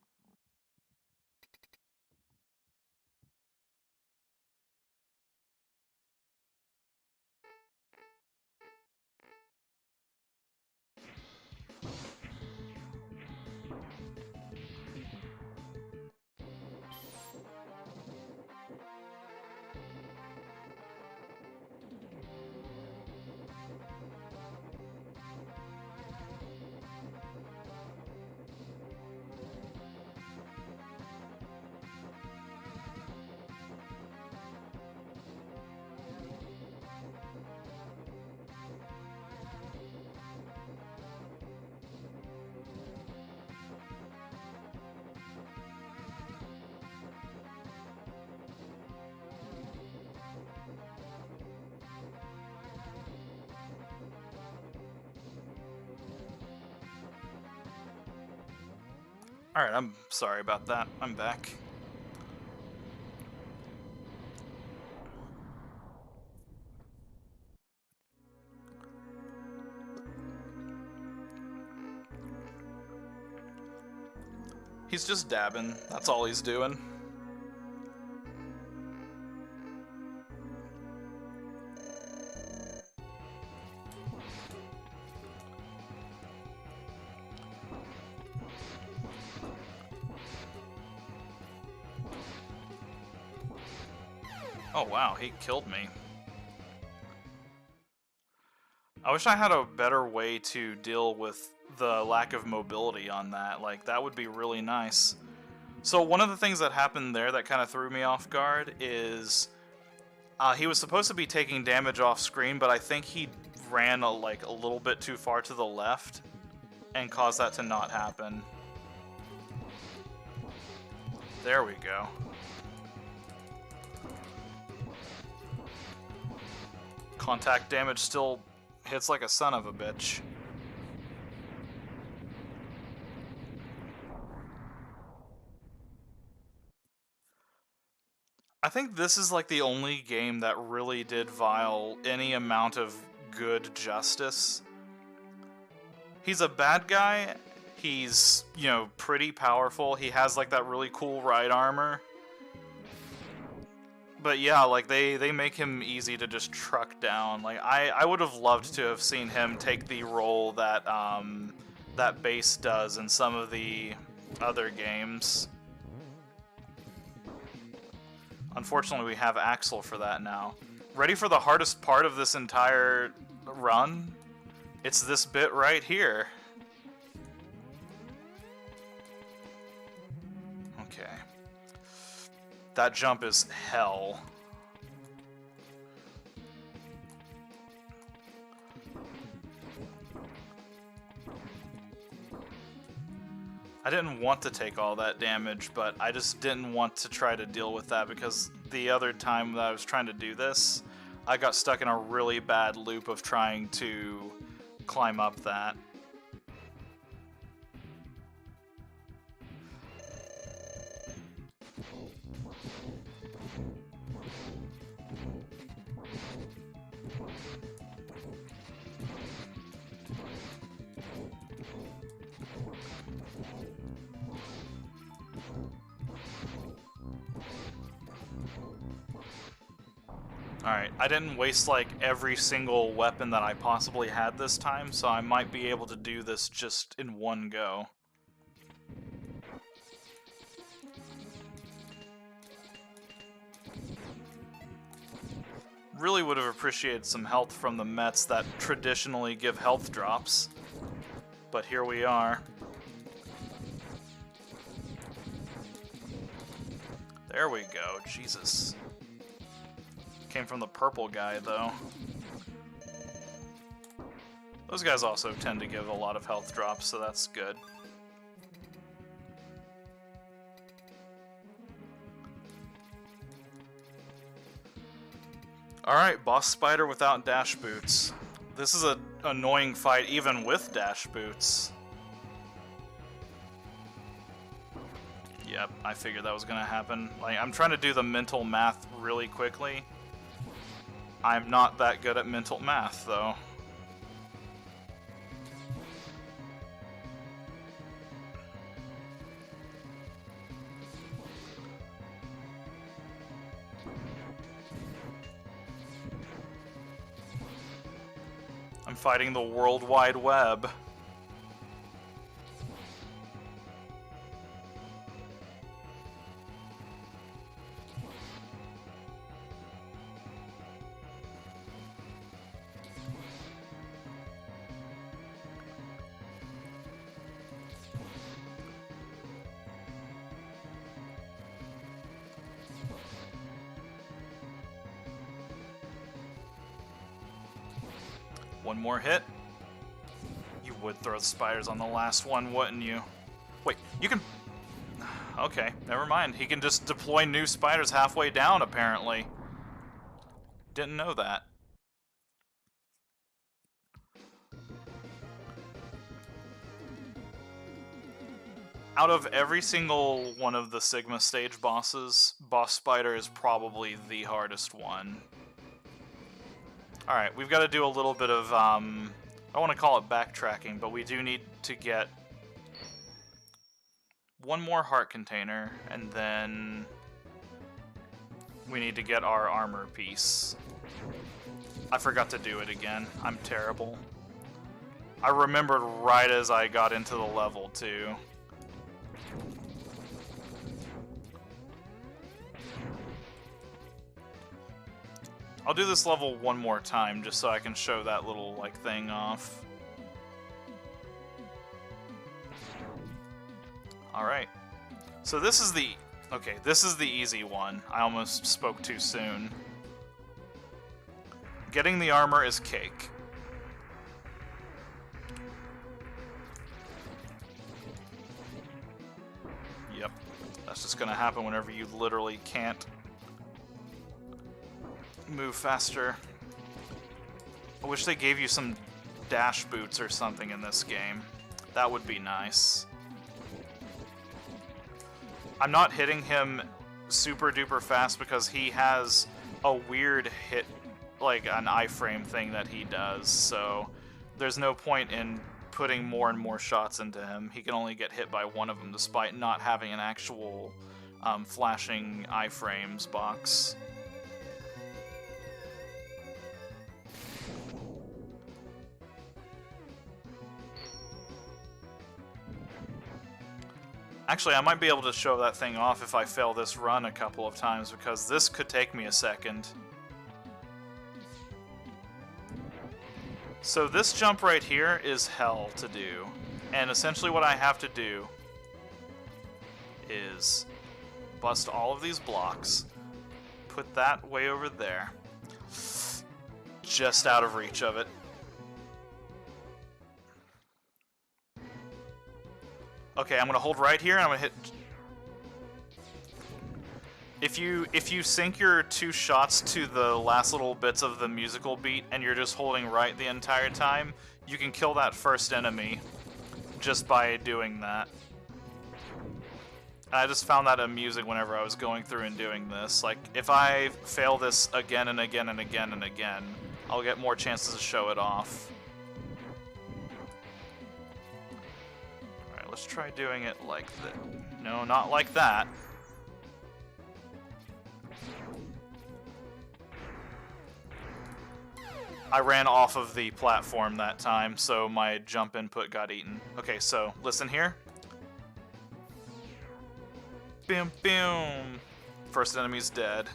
Alright, I'm sorry about that. I'm back. He's just dabbing. That's all he's doing. Oh wow, he killed me. I wish I had a better way to deal with the lack of mobility on that. Like, that would be really nice. So one of the things that happened there that kind of threw me off guard is he was supposed to be taking damage off screen, but I think he ran a little bit too far to the left and caused that to not happen. There we go. Contact damage still hits like a son of a bitch. I think this is like the only game that really did Vile any amount of good justice. He's a bad guy. He's, you know, pretty powerful. He has like that really cool ride armor. But yeah, like they make him easy to just truck down. Like I would have loved to have seen him take the role that that Bass does in some of the other games. Unfortunately, we have Axel for that now. Ready for the hardest part of this entire run? It's this bit right here. Okay. That jump is hell. I didn't want to take all that damage, but I just didn't want to try to deal with that because the other time that I was trying to do this, I got stuck in a really bad loop of trying to climb up that. Alright, I didn't waste like every single weapon that I possibly had this time, so I might be able to do this just in one go. Really would have appreciated some health from the Mets that traditionally give health drops. But here we are. There we go, Jesus. Came from the purple guy, though. Those guys also tend to give a lot of health drops, so that's good. Alright, boss spider without dash boots. This is an annoying fight even with dash boots. Yep, I figured that was gonna happen. Like, I'm trying to do the mental math really quickly. I'm not that good at mental math, though. I'm fighting the World Wide Web. One more hit. You would throw the spiders on the last one, wouldn't you? Wait, you can... Okay, never mind. He can just deploy new spiders halfway down, apparently. Didn't know that. Out of every single one of the Sigma stage bosses, Boss Spider is probably the hardest one. Alright, we've got to do a little bit of, I don't want to call it backtracking, but we do need to get one more heart container, and then we need to get our armor piece. I forgot to do it again. I'm terrible. I remembered right as I got into the level, too. I'll do this level one more time, just so I can show that little, like, thing off. Alright. So this is the... Okay, this is the easy one. I almost spoke too soon. Getting the armor is cake. Yep. That's just gonna happen whenever you literally can't move faster. I wish they gave you some dash boots or something in this game. That would be nice. I'm not hitting him super duper fast because he has a weird hit, like an iframe thing that he does, so there's no point in putting more and more shots into him. He can only get hit by one of them despite not having an actual flashing iframes box. Actually, I might be able to show that thing off if I fail this run a couple of times, because this could take me a second. So this jump right here is hell to do. And essentially what I have to do is bust all of these blocks, put that way over there, just out of reach of it. Okay, I'm gonna hold right here and I'm gonna hit. If you sync your two shots to the last little bits of the musical beat and you're just holding right the entire time, you can kill that first enemy just by doing that. And I just found that amusing whenever I was going through and doing this. Like, if I fail this again and again and again and again, I'll get more chances to show it off. Let's try doing it like that. No, not like that. I ran off of the platform that time, so my jump input got eaten. Okay, so listen here. Boom, boom. First enemy's dead.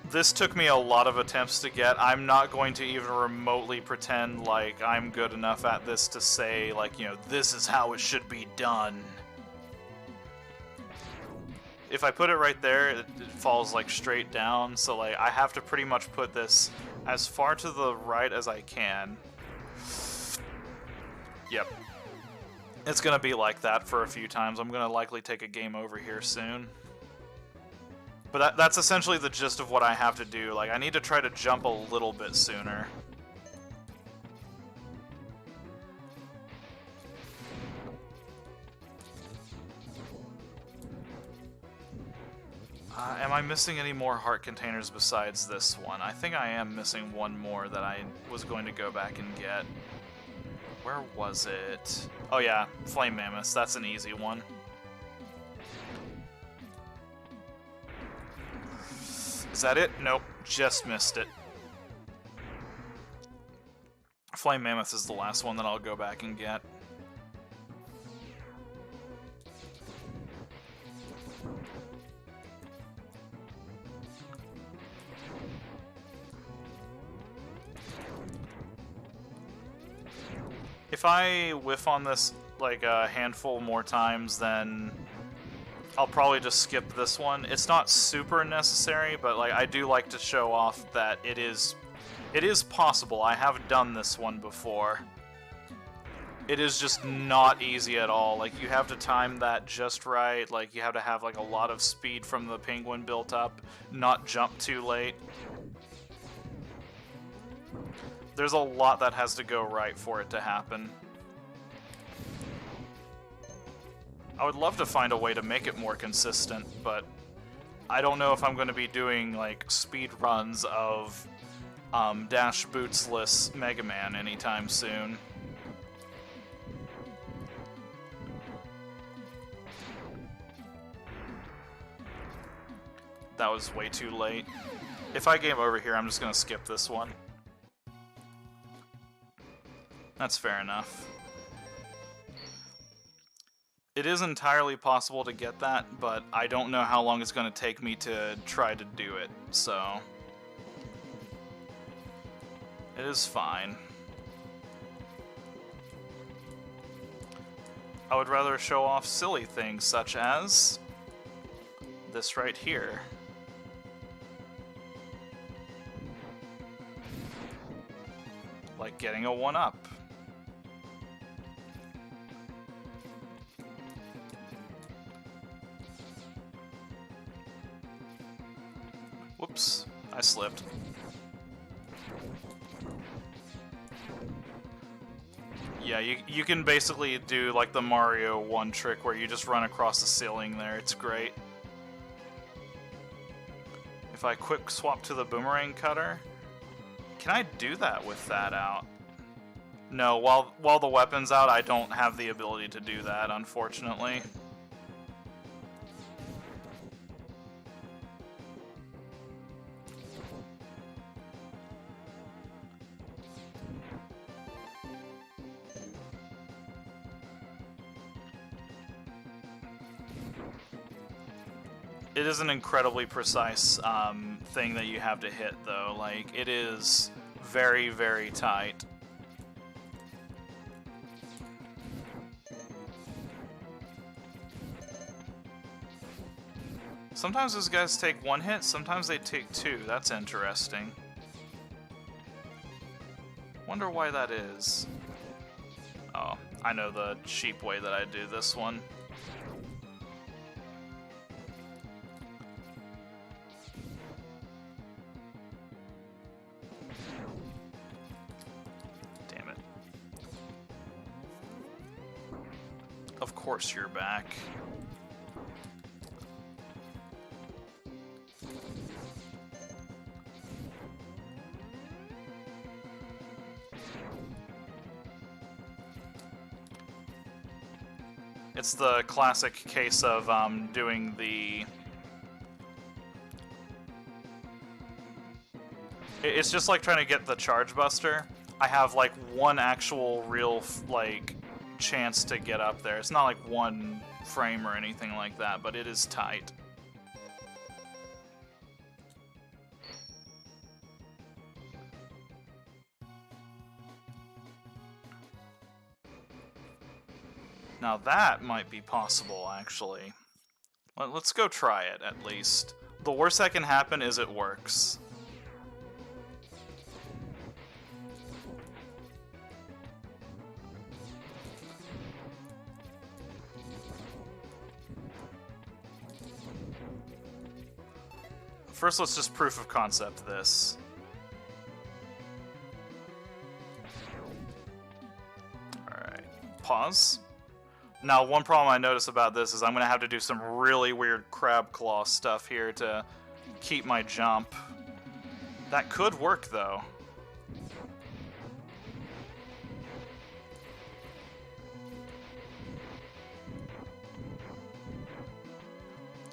This took me a lot of attempts to get. I'm not going to even remotely pretend like I'm good enough at this to say, like, you know, this is how it should be done. If I put it right there, it falls, like, straight down, so, like, I have to pretty much put this as far to the right as I can. Yep. It's gonna be like that for a few times. I'm gonna likely take a game over here soon. But that's essentially the gist of what I have to do. Like, I need to try to jump a little bit sooner. Am I missing any more heart containers besides this one? I think I am missing one more that I was going to go back and get. Where was it? Oh yeah, flame mammoths. That's an easy one. Is that it? Nope, just missed it. Flame mammoth is the last one that I'll go back and get. If I whiff on this like a handful more times, then I'll probably just skip this one. It's not super necessary, but like I do like to show off that it is possible. I have done this one before. It is just not easy at all. Like, you have to time that just right. Like, you have to have like a lot of speed from the penguin built up, not jump too late. There's a lot that has to go right for it to happen. I would love to find a way to make it more consistent, but I don't know if I'm going to be doing like speed runs of dash bootsless Megaman anytime soon. That was way too late. If I game over here, I'm just going to skip this one. That's fair enough. It is entirely possible to get that, but I don't know how long it's going to take me to try to do it, so it is fine. I would rather show off silly things such as this right here. Like getting a 1-up. Whoops, I slipped. Yeah, you can basically do like the Mario 1 trick where you just run across the ceiling there. It's great. If I quick swap to the boomerang cutter, can I do that with that out? No, while the weapon's out, I don't have the ability to do that, unfortunately. It is an incredibly precise thing that you have to hit, though. Like, it is very, very tight. Sometimes those guys take 1 hit, sometimes they take 2. That's interesting. Wonder why that is. Oh, I know the cheap way that I do this one. Of course you're back. It's the classic case of doing the... It's just like trying to get the Charge Buster. I have like one actual real like chance to get up there. It's not like one frame or anything like that, but it is tight. Now that might be possible, actually. Let's go try it, at least. The worst that can happen is it works. First, let's just proof of concept this. Alright, pause. Now, one problem I notice about this is I'm going to have to do some really weird crab claw stuff here to keep my jump. That could work, though.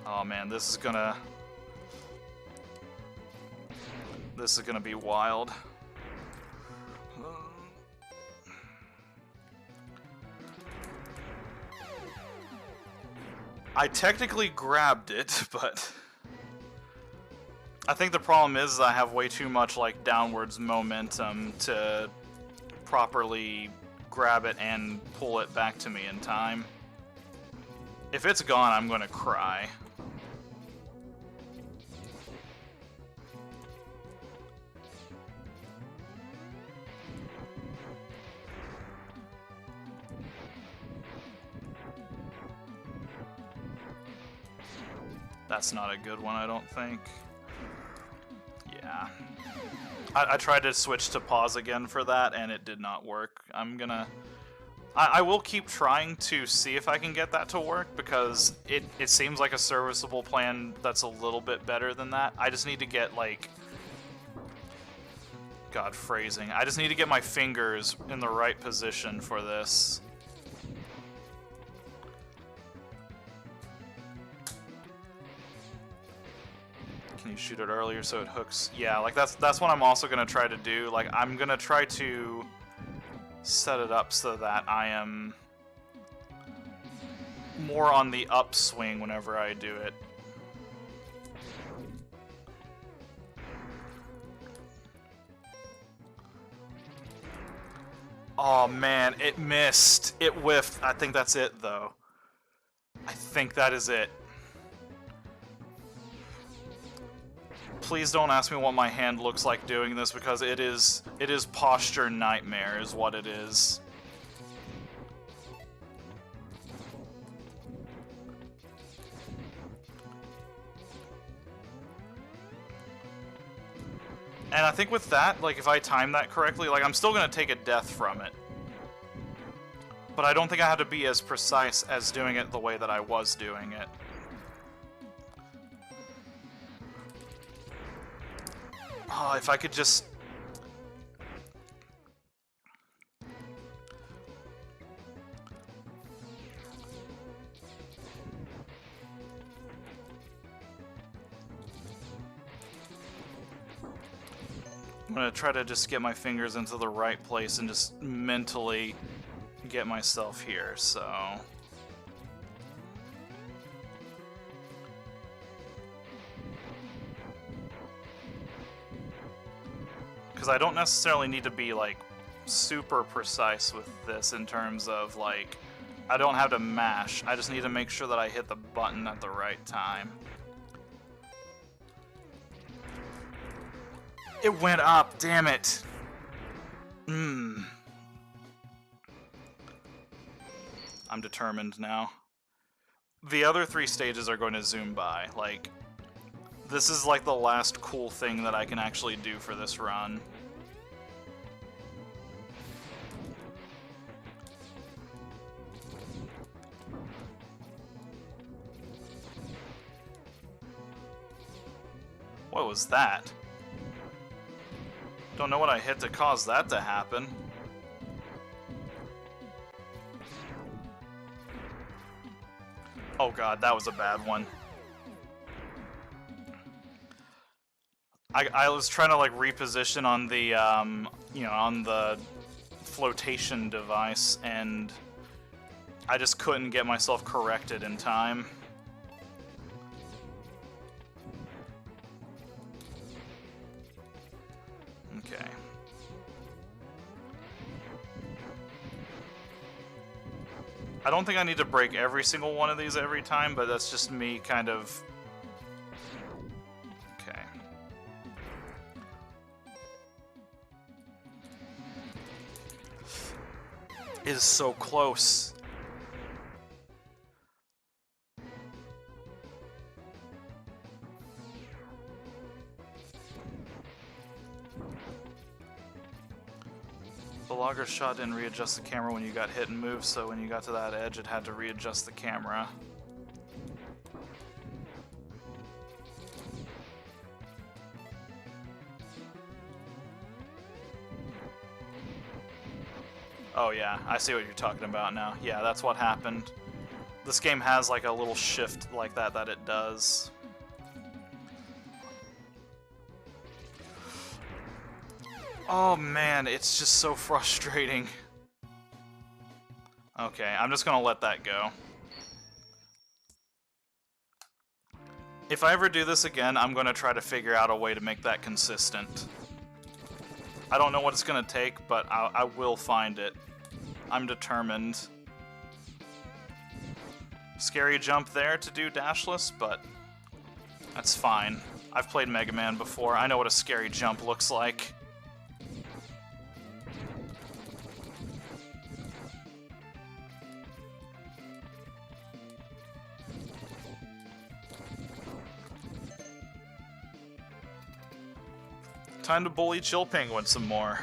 Oh man, this is gonna be wild. I technically grabbed it, but I think the problem is I have way too much like downwards momentum to properly grab it and pull it back to me in time. If it's gone, I'm gonna cry. That's not a good one, I don't think. Yeah. I tried to switch to pause again for that, and it did not work. I will keep trying to see if I can get that to work, because it seems like a serviceable plan that's a little bit better than that. I just need to get, like... God, phrasing. I just need to get my fingers in the right position for this. Can you shoot it earlier so it hooks? Yeah, like that's what I'm also gonna try to do. Like I'm gonna try to set it up so that I am more on the upswing whenever I do it. Oh man, it missed. It whiffed. I think that's it though. I think that is it. Please don't ask me what my hand looks like doing this, because it is posture nightmare is what it is. And I think with that, like if I time that correctly, like I'm still gonna take a death from it. But I don't think I had to be as precise as doing it the way that I was doing it. Oh, if I could just... I'm gonna try to just get my fingers into the right place and just mentally get myself here, so... Because I don't necessarily need to be, like, super precise with this in terms of, like, I don't have to mash. I just need to make sure that I hit the button at the right time. It went up, damn it! I'm determined now. The other 3 stages are going to zoom by. Like, this is like the last cool thing that I can actually do for this run. What was that? Don't know what I hit to cause that to happen. Oh god, that was a bad one. I was trying to like reposition on the you know, on the flotation device, and I just couldn't get myself corrected in time. Okay. I don't think I need to break every single one of these every time, but that's just me kind of... Okay. It is so close. The logger shot didn't readjust the camera when you got hit and moved, so when you got to that edge, it had to readjust the camera. Oh yeah, I see what you're talking about now. Yeah, that's what happened. This game has like a little shift like that it does. Oh man, it's just so frustrating. Okay, I'm just gonna let that go. If I ever do this again, I'm gonna try to figure out a way to make that consistent. I don't know what it's gonna take, but I will find it. I'm determined. Scary jump there to do dashless, but that's fine. I've played Megaman before. I know what a scary jump looks like. Time to bully Chill Penguin some more.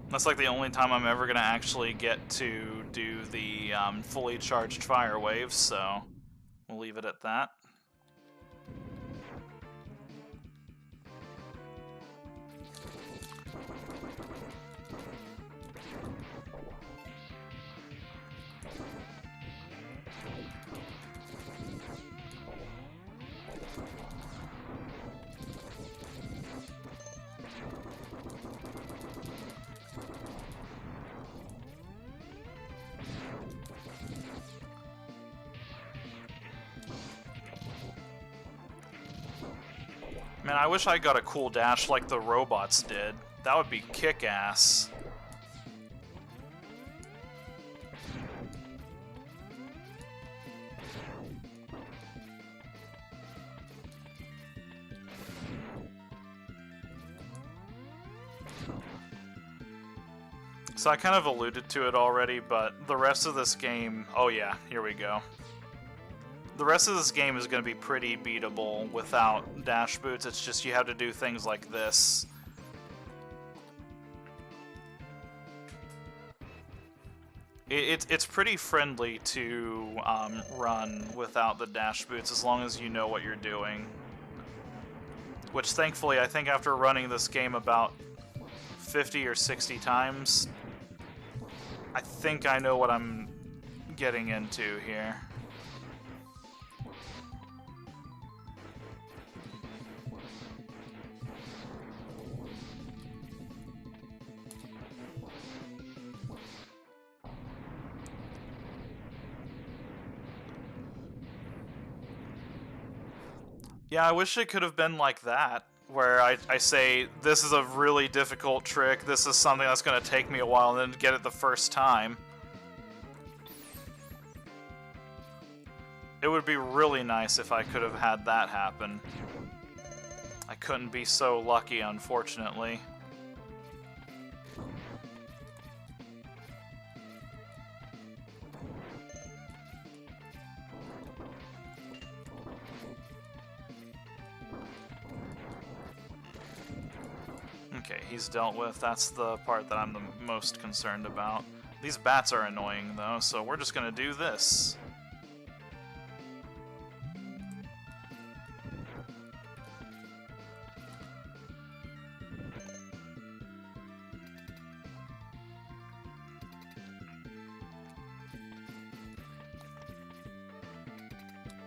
That's like the only time I'm ever gonna actually get to do the fully charged fire waves, so we'll leave it at that. Man, I wish I got a cool dash like the robots did. That would be kick-ass. So I kind of alluded to it already, but the rest of this game... Oh yeah, here we go. The rest of this game is going to be pretty beatable without dash boots. It's just you have to do things like this. It's pretty friendly to run without the dash boots as long as you know what you're doing. Which thankfully, I think after running this game about 50 or 60 times, I think I know what I'm getting into here. Yeah, I wish it could have been like that, where I say, this is a really difficult trick, this is something that's going to take me a while, and then get it the first time. It would be really nice if I could have had that happen. I couldn't be so lucky, unfortunately. Okay, he's dealt with. That's the part that I'm the most concerned about. These bats are annoying, though, so we're just gonna do this.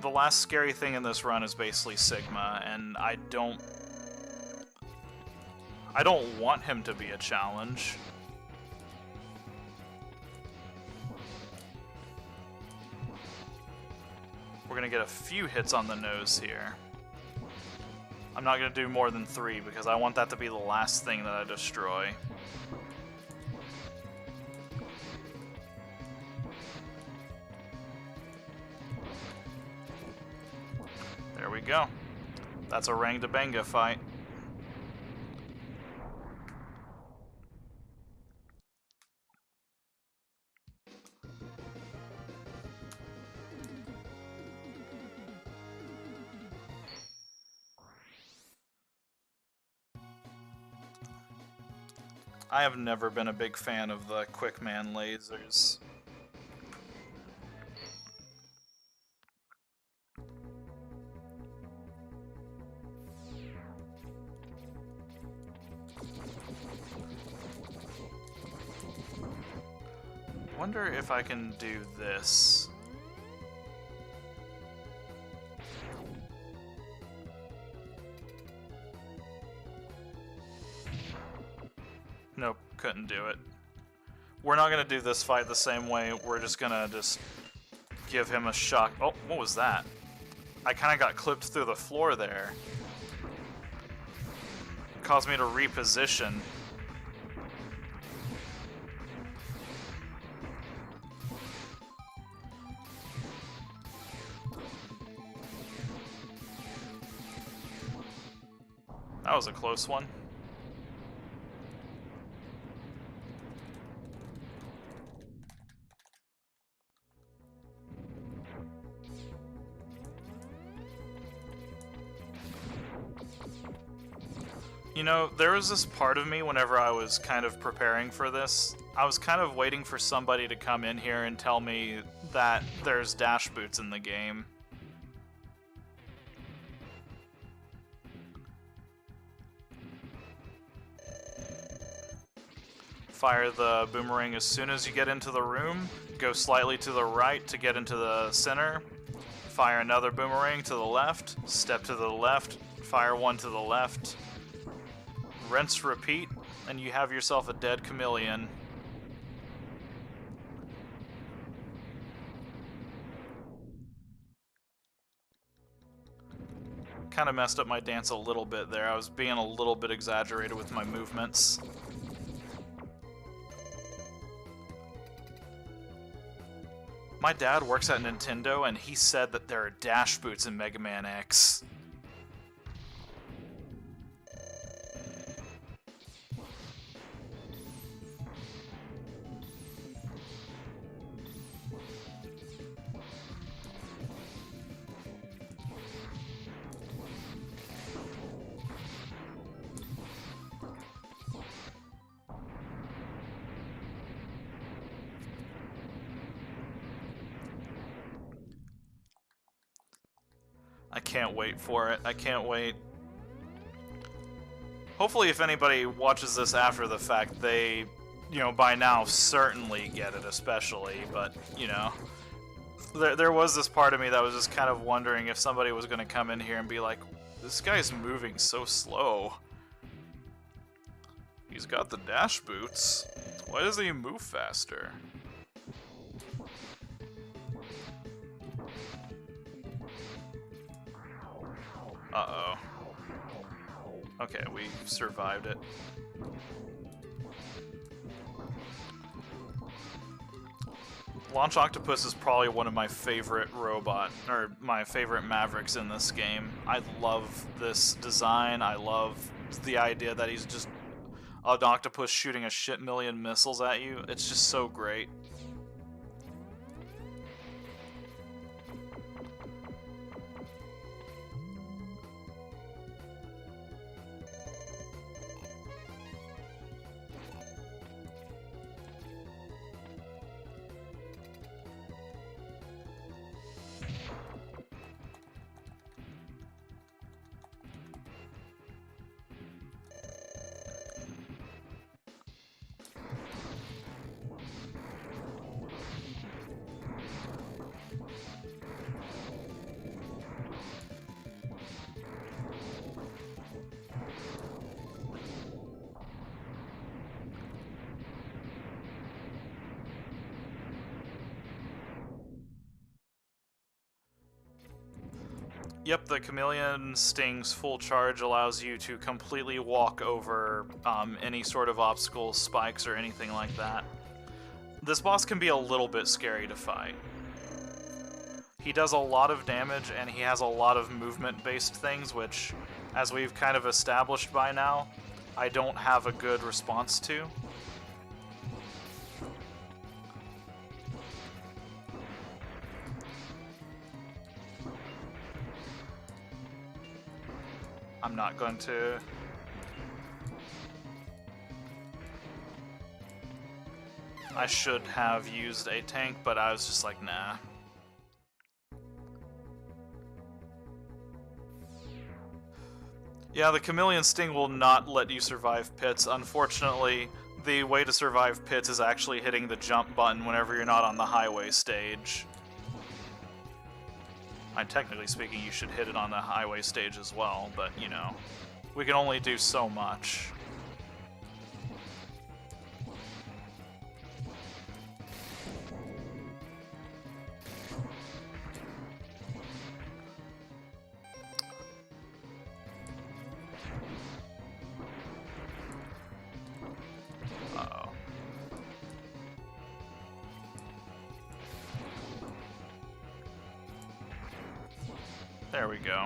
The last scary thing in this run is basically Sigma, and I don't want him to be a challenge. We're gonna get a few hits on the nose here. I'm not gonna do more than 3 because I want that to be the last thing that I destroy. There we go. That's a Rang-to-Benga fight. I have never been a big fan of the Quick Man lasers. Wonder if I can do this. Nope, couldn't do it. We're not gonna do this fight the same way. We're just gonna give him a shock. Oh, what was that? I kind of got clipped through the floor there. It caused me to reposition. That was a close one. You know, there was this part of me whenever I was kind of preparing for this, I was kind of waiting for somebody to come in here and tell me that there's dash boots in the game. Fire the boomerang as soon as you get into the room, go slightly to the right to get into the center, fire another boomerang to the left, step to the left, fire one to the left, rinse, repeat, and you have yourself a dead chameleon. Kind of messed up my dance a little bit there. I was being a little bit exaggerated with my movements. My dad works at Nintendo, and he said that there are dash boots in Mega Man X. I can't wait for it. I can't wait. Hopefully if anybody watches this after the fact, they, you know, by now certainly get it especially, but, you know. There was this part of me that was just kind of wondering if somebody was going to come in here and be like, this guy's moving so slow. He's got the dash boots. Why doesn't he move faster? Uh-oh. Okay, we survived it. Launch Octopus is probably one of my favorite my favorite Mavericks in this game. I love this design. I love the idea that he's just an octopus shooting a shit million missiles at you. It's just so great. Yep, the Chameleon Sting's full charge allows you to completely walk over any sort of obstacles, spikes, or anything like that. This boss can be a little bit scary to fight. He does a lot of damage, and he has a lot of movement-based things, which, as we've kind of established by now, I don't have a good response to. I'm not going to... I should have used a tank, but I was just like, nah. Yeah, the Chameleon Sting will not let you survive pits. Unfortunately, the way to survive pits is actually hitting the jump button whenever you're not on the highway stage. Technically speaking, you should hit it on the highway stage as well, but, you know, we can only do so much. Uh-oh. There we go.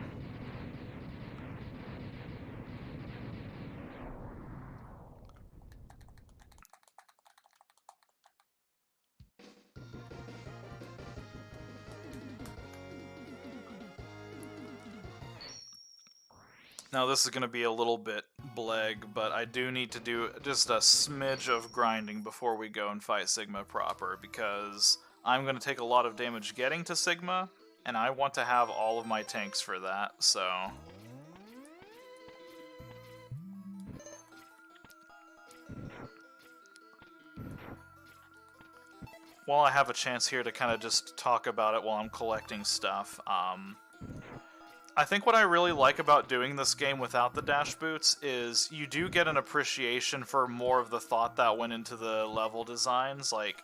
Now this is going to be a little bit bleg, but I do need to do just a smidge of grinding before we go and fight Sigma proper, because I'm going to take a lot of damage getting to Sigma, and I want to have all of my tanks for that, so... While I have a chance here to kind of just talk about it while I'm collecting stuff, I think what I really like about doing this game without the dash boots is you do get an appreciation for more of the thought that went into the level designs. Like,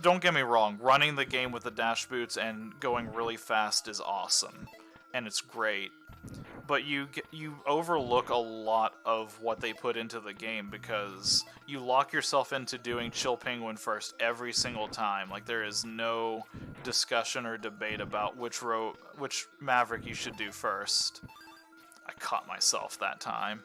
don't get me wrong, running the game with the dash boots and going really fast is awesome, and it's great. But you overlook a lot of what they put into the game because you lock yourself into doing Chill Penguin first every single time. Like, there is no discussion or debate about which Maverick you should do first. I caught myself that time.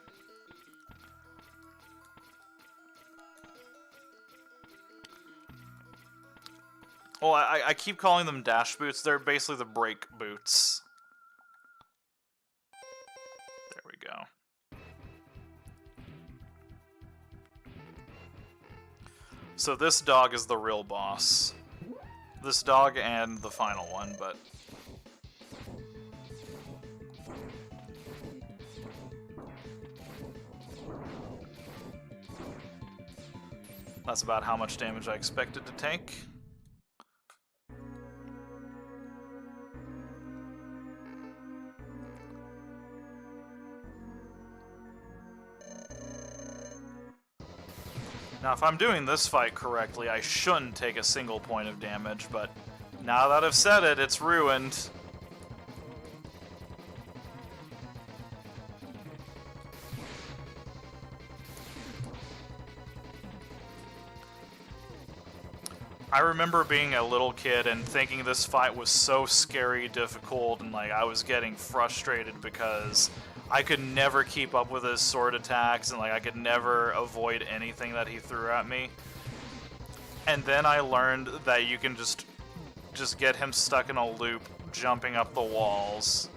Well, I keep calling them dash boots. They're basically the brake boots. There we go. So this dog is the real boss. This dog and the final one, but... That's about how much damage I expected to take. Now, if I'm doing this fight correctly, I shouldn't take a single point of damage, but now that I've said it, it's ruined. I remember being a little kid and thinking this fight was so scary difficult, and like I was getting frustrated because I could never keep up with his sword attacks, and like I could never avoid anything that he threw at me. And then I learned that you can just get him stuck in a loop, jumping up the walls.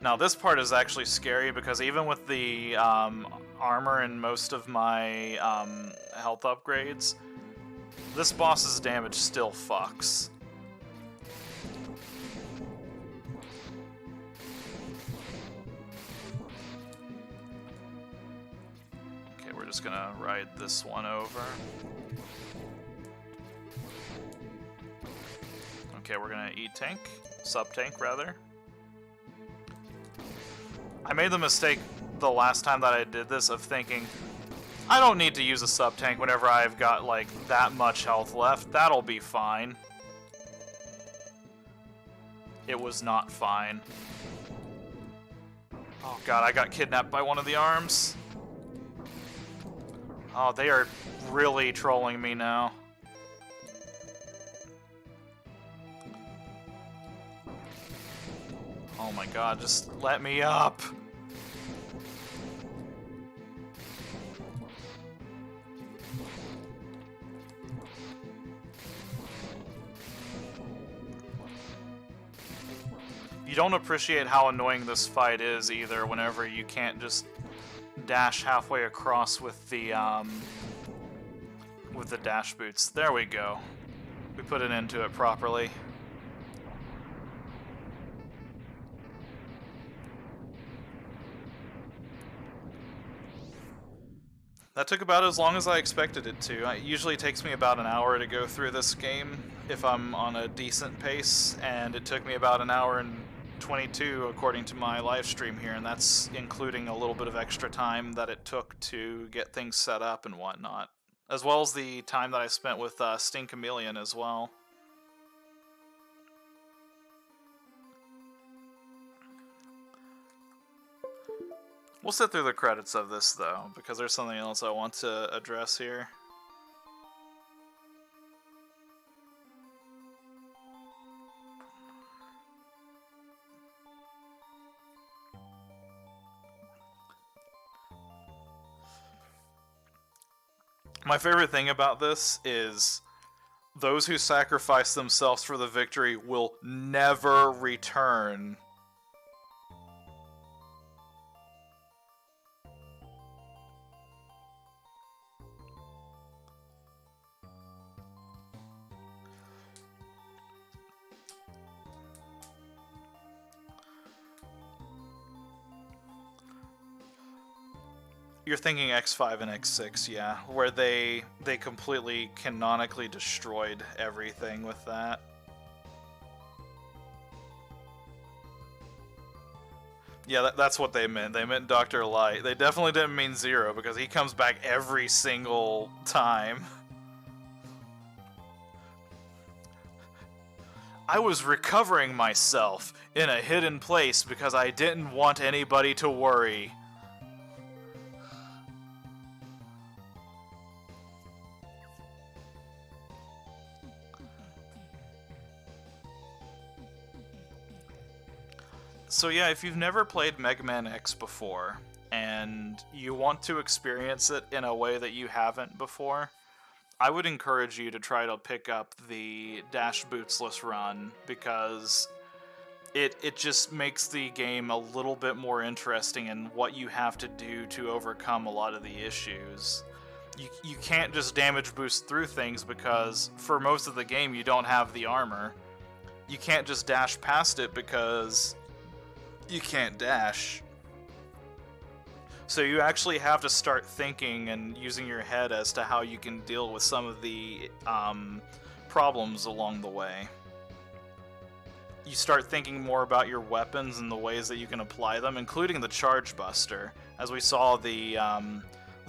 Now this part is actually scary because even with the armor and most of my health upgrades, this boss's damage still fucks. Okay, we're just gonna ride this one over. Okay, we're gonna E-tank, sub-tank rather. I made the mistake the last time that I did this of thinking, I don't need to use a sub-tank whenever I've got, like, that much health left. That'll be fine. It was not fine. Oh god, I got kidnapped by one of the arms. Oh, they are really trolling me now. Oh my god, just let me up. You don't appreciate how annoying this fight is either whenever you can't just dash halfway across with the dash boots. There we go. We put an end to it properly. That took about as long as I expected it to. It usually takes me about an hour to go through this game if I'm on a decent pace, and it took me about an hour and 22 according to my live stream here, and that's including a little bit of extra time that it took to get things set up and whatnot, as well as the time that I spent with Sting Chameleon as well. We'll sit through the credits of this, though, because there's something else I want to address here. My favorite thing about this is those who sacrifice themselves for the victory will never return. You're thinking X5 and X6, yeah, where they completely canonically destroyed everything with that. Yeah, that's what they meant. They meant Dr. Light. They definitely didn't mean Zero, because he comes back every single time. I was recovering myself in a hidden place because I didn't want anybody to worry. So yeah, if you've never played Megaman X before, and you want to experience it in a way that you haven't before, I would encourage you to try to pick up the Dash Bootsless run, because it just makes the game a little bit more interesting in what you have to do to overcome a lot of the issues. You can't just damage boost through things, because for most of the game you don't have the armor. You can't just dash past it because you can't dash. So you actually have to start thinking and using your head as to how you can deal with some of the problems along the way. You start thinking more about your weapons and the ways that you can apply them, including the Charge Buster. As we saw, the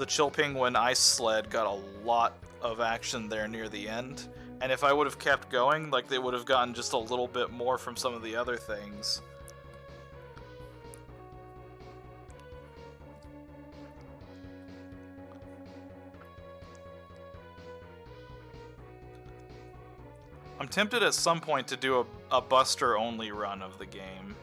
Chill Penguin Ice Sled got a lot of action there near the end. And if I would have kept going, like, they would have gotten just a little bit more from some of the other things. I'm tempted at some point to do a Buster-only run of the game,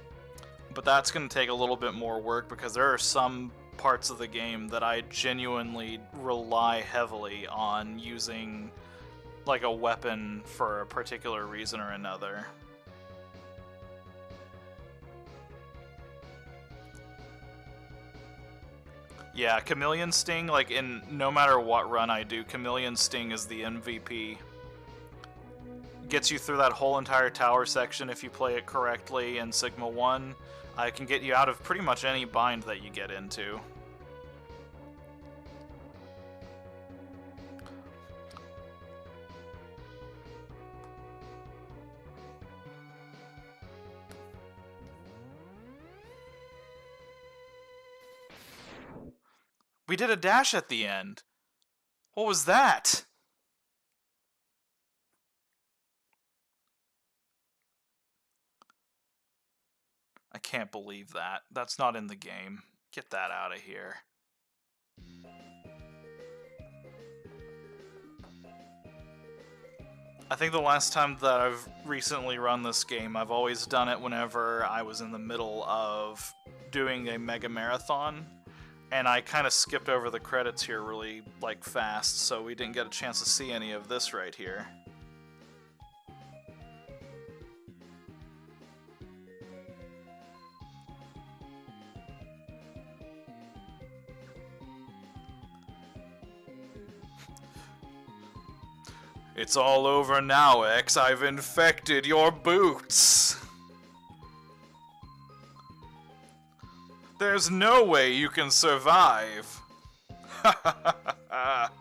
but that's going to take a little bit more work, because there are some parts of the game that I genuinely rely heavily on using, like, a weapon for a particular reason or another. Yeah, Chameleon Sting, like, in no matter what run I do, Chameleon Sting is the MVP. Gets you through that whole entire tower section if you play it correctly in Sigma 1. It can get you out of pretty much any bind that you get into. We did a dash at the end. What was that? I can't believe that. That's not in the game. Get that out of here. I think the last time that I've recently run this game, I've always done it whenever I was in the middle of doing a mega marathon, and I kind of skipped over the credits here really fast, so we didn't get a chance to see any of this right here. It's all over now, X. I've infected your boots. There's no way you can survive. Ha ha ha ha.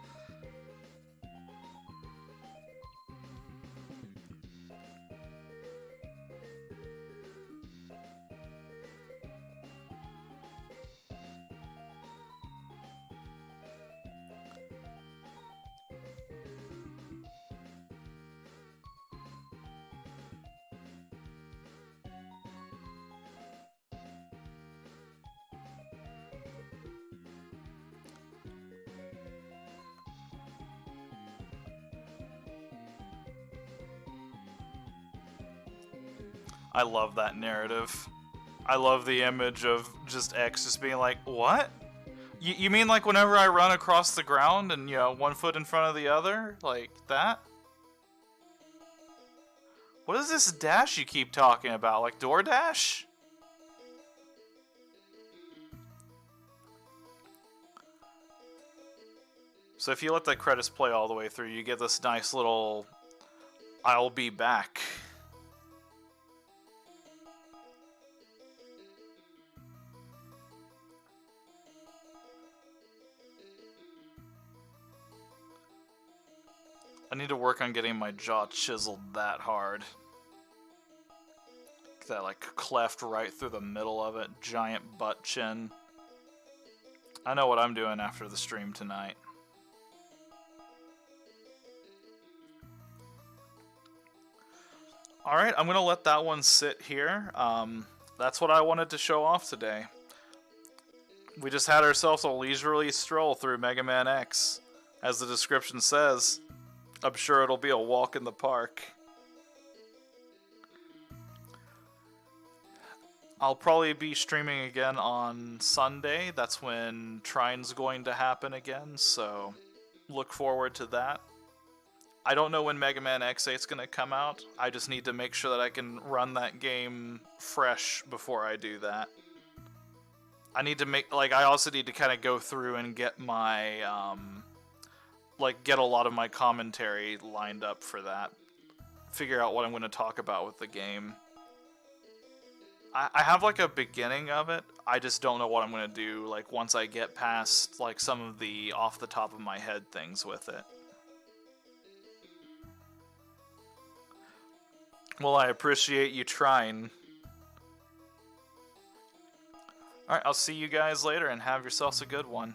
I love that narrative. I love the image of just X just being like, what? You mean like whenever I run across the ground and, you know, one foot in front of the other? Like that? What is this dash you keep talking about? Like DoorDash? So if you let the credits play all the way through, you get this nice little I'll be back. I need to work on getting my jaw chiseled that hard. That cleft right through the middle of it, giant butt chin. I know what I'm doing after the stream tonight. Alright, I'm gonna let that one sit here. That's what I wanted to show off today. We just had ourselves a leisurely stroll through Mega Man X. As the description says, I'm sure it'll be a walk in the park. I'll probably be streaming again on Sunday. That's when Trine's going to happen again, so look forward to that. I don't know when Mega Man X8 is going to come out. I just need to make sure that I can run that game fresh before I do that. I need to make, I also need to kind of go through and get my, get a lot of my commentary lined up for that. Figure out what I'm going to talk about with the game. I have, a beginning of it. I just don't know what I'm going to do, once I get past, some of the off-the-top-of-my-head things with it. Well, I appreciate you trying. Alright, I'll see you guys later and have yourselves a good one.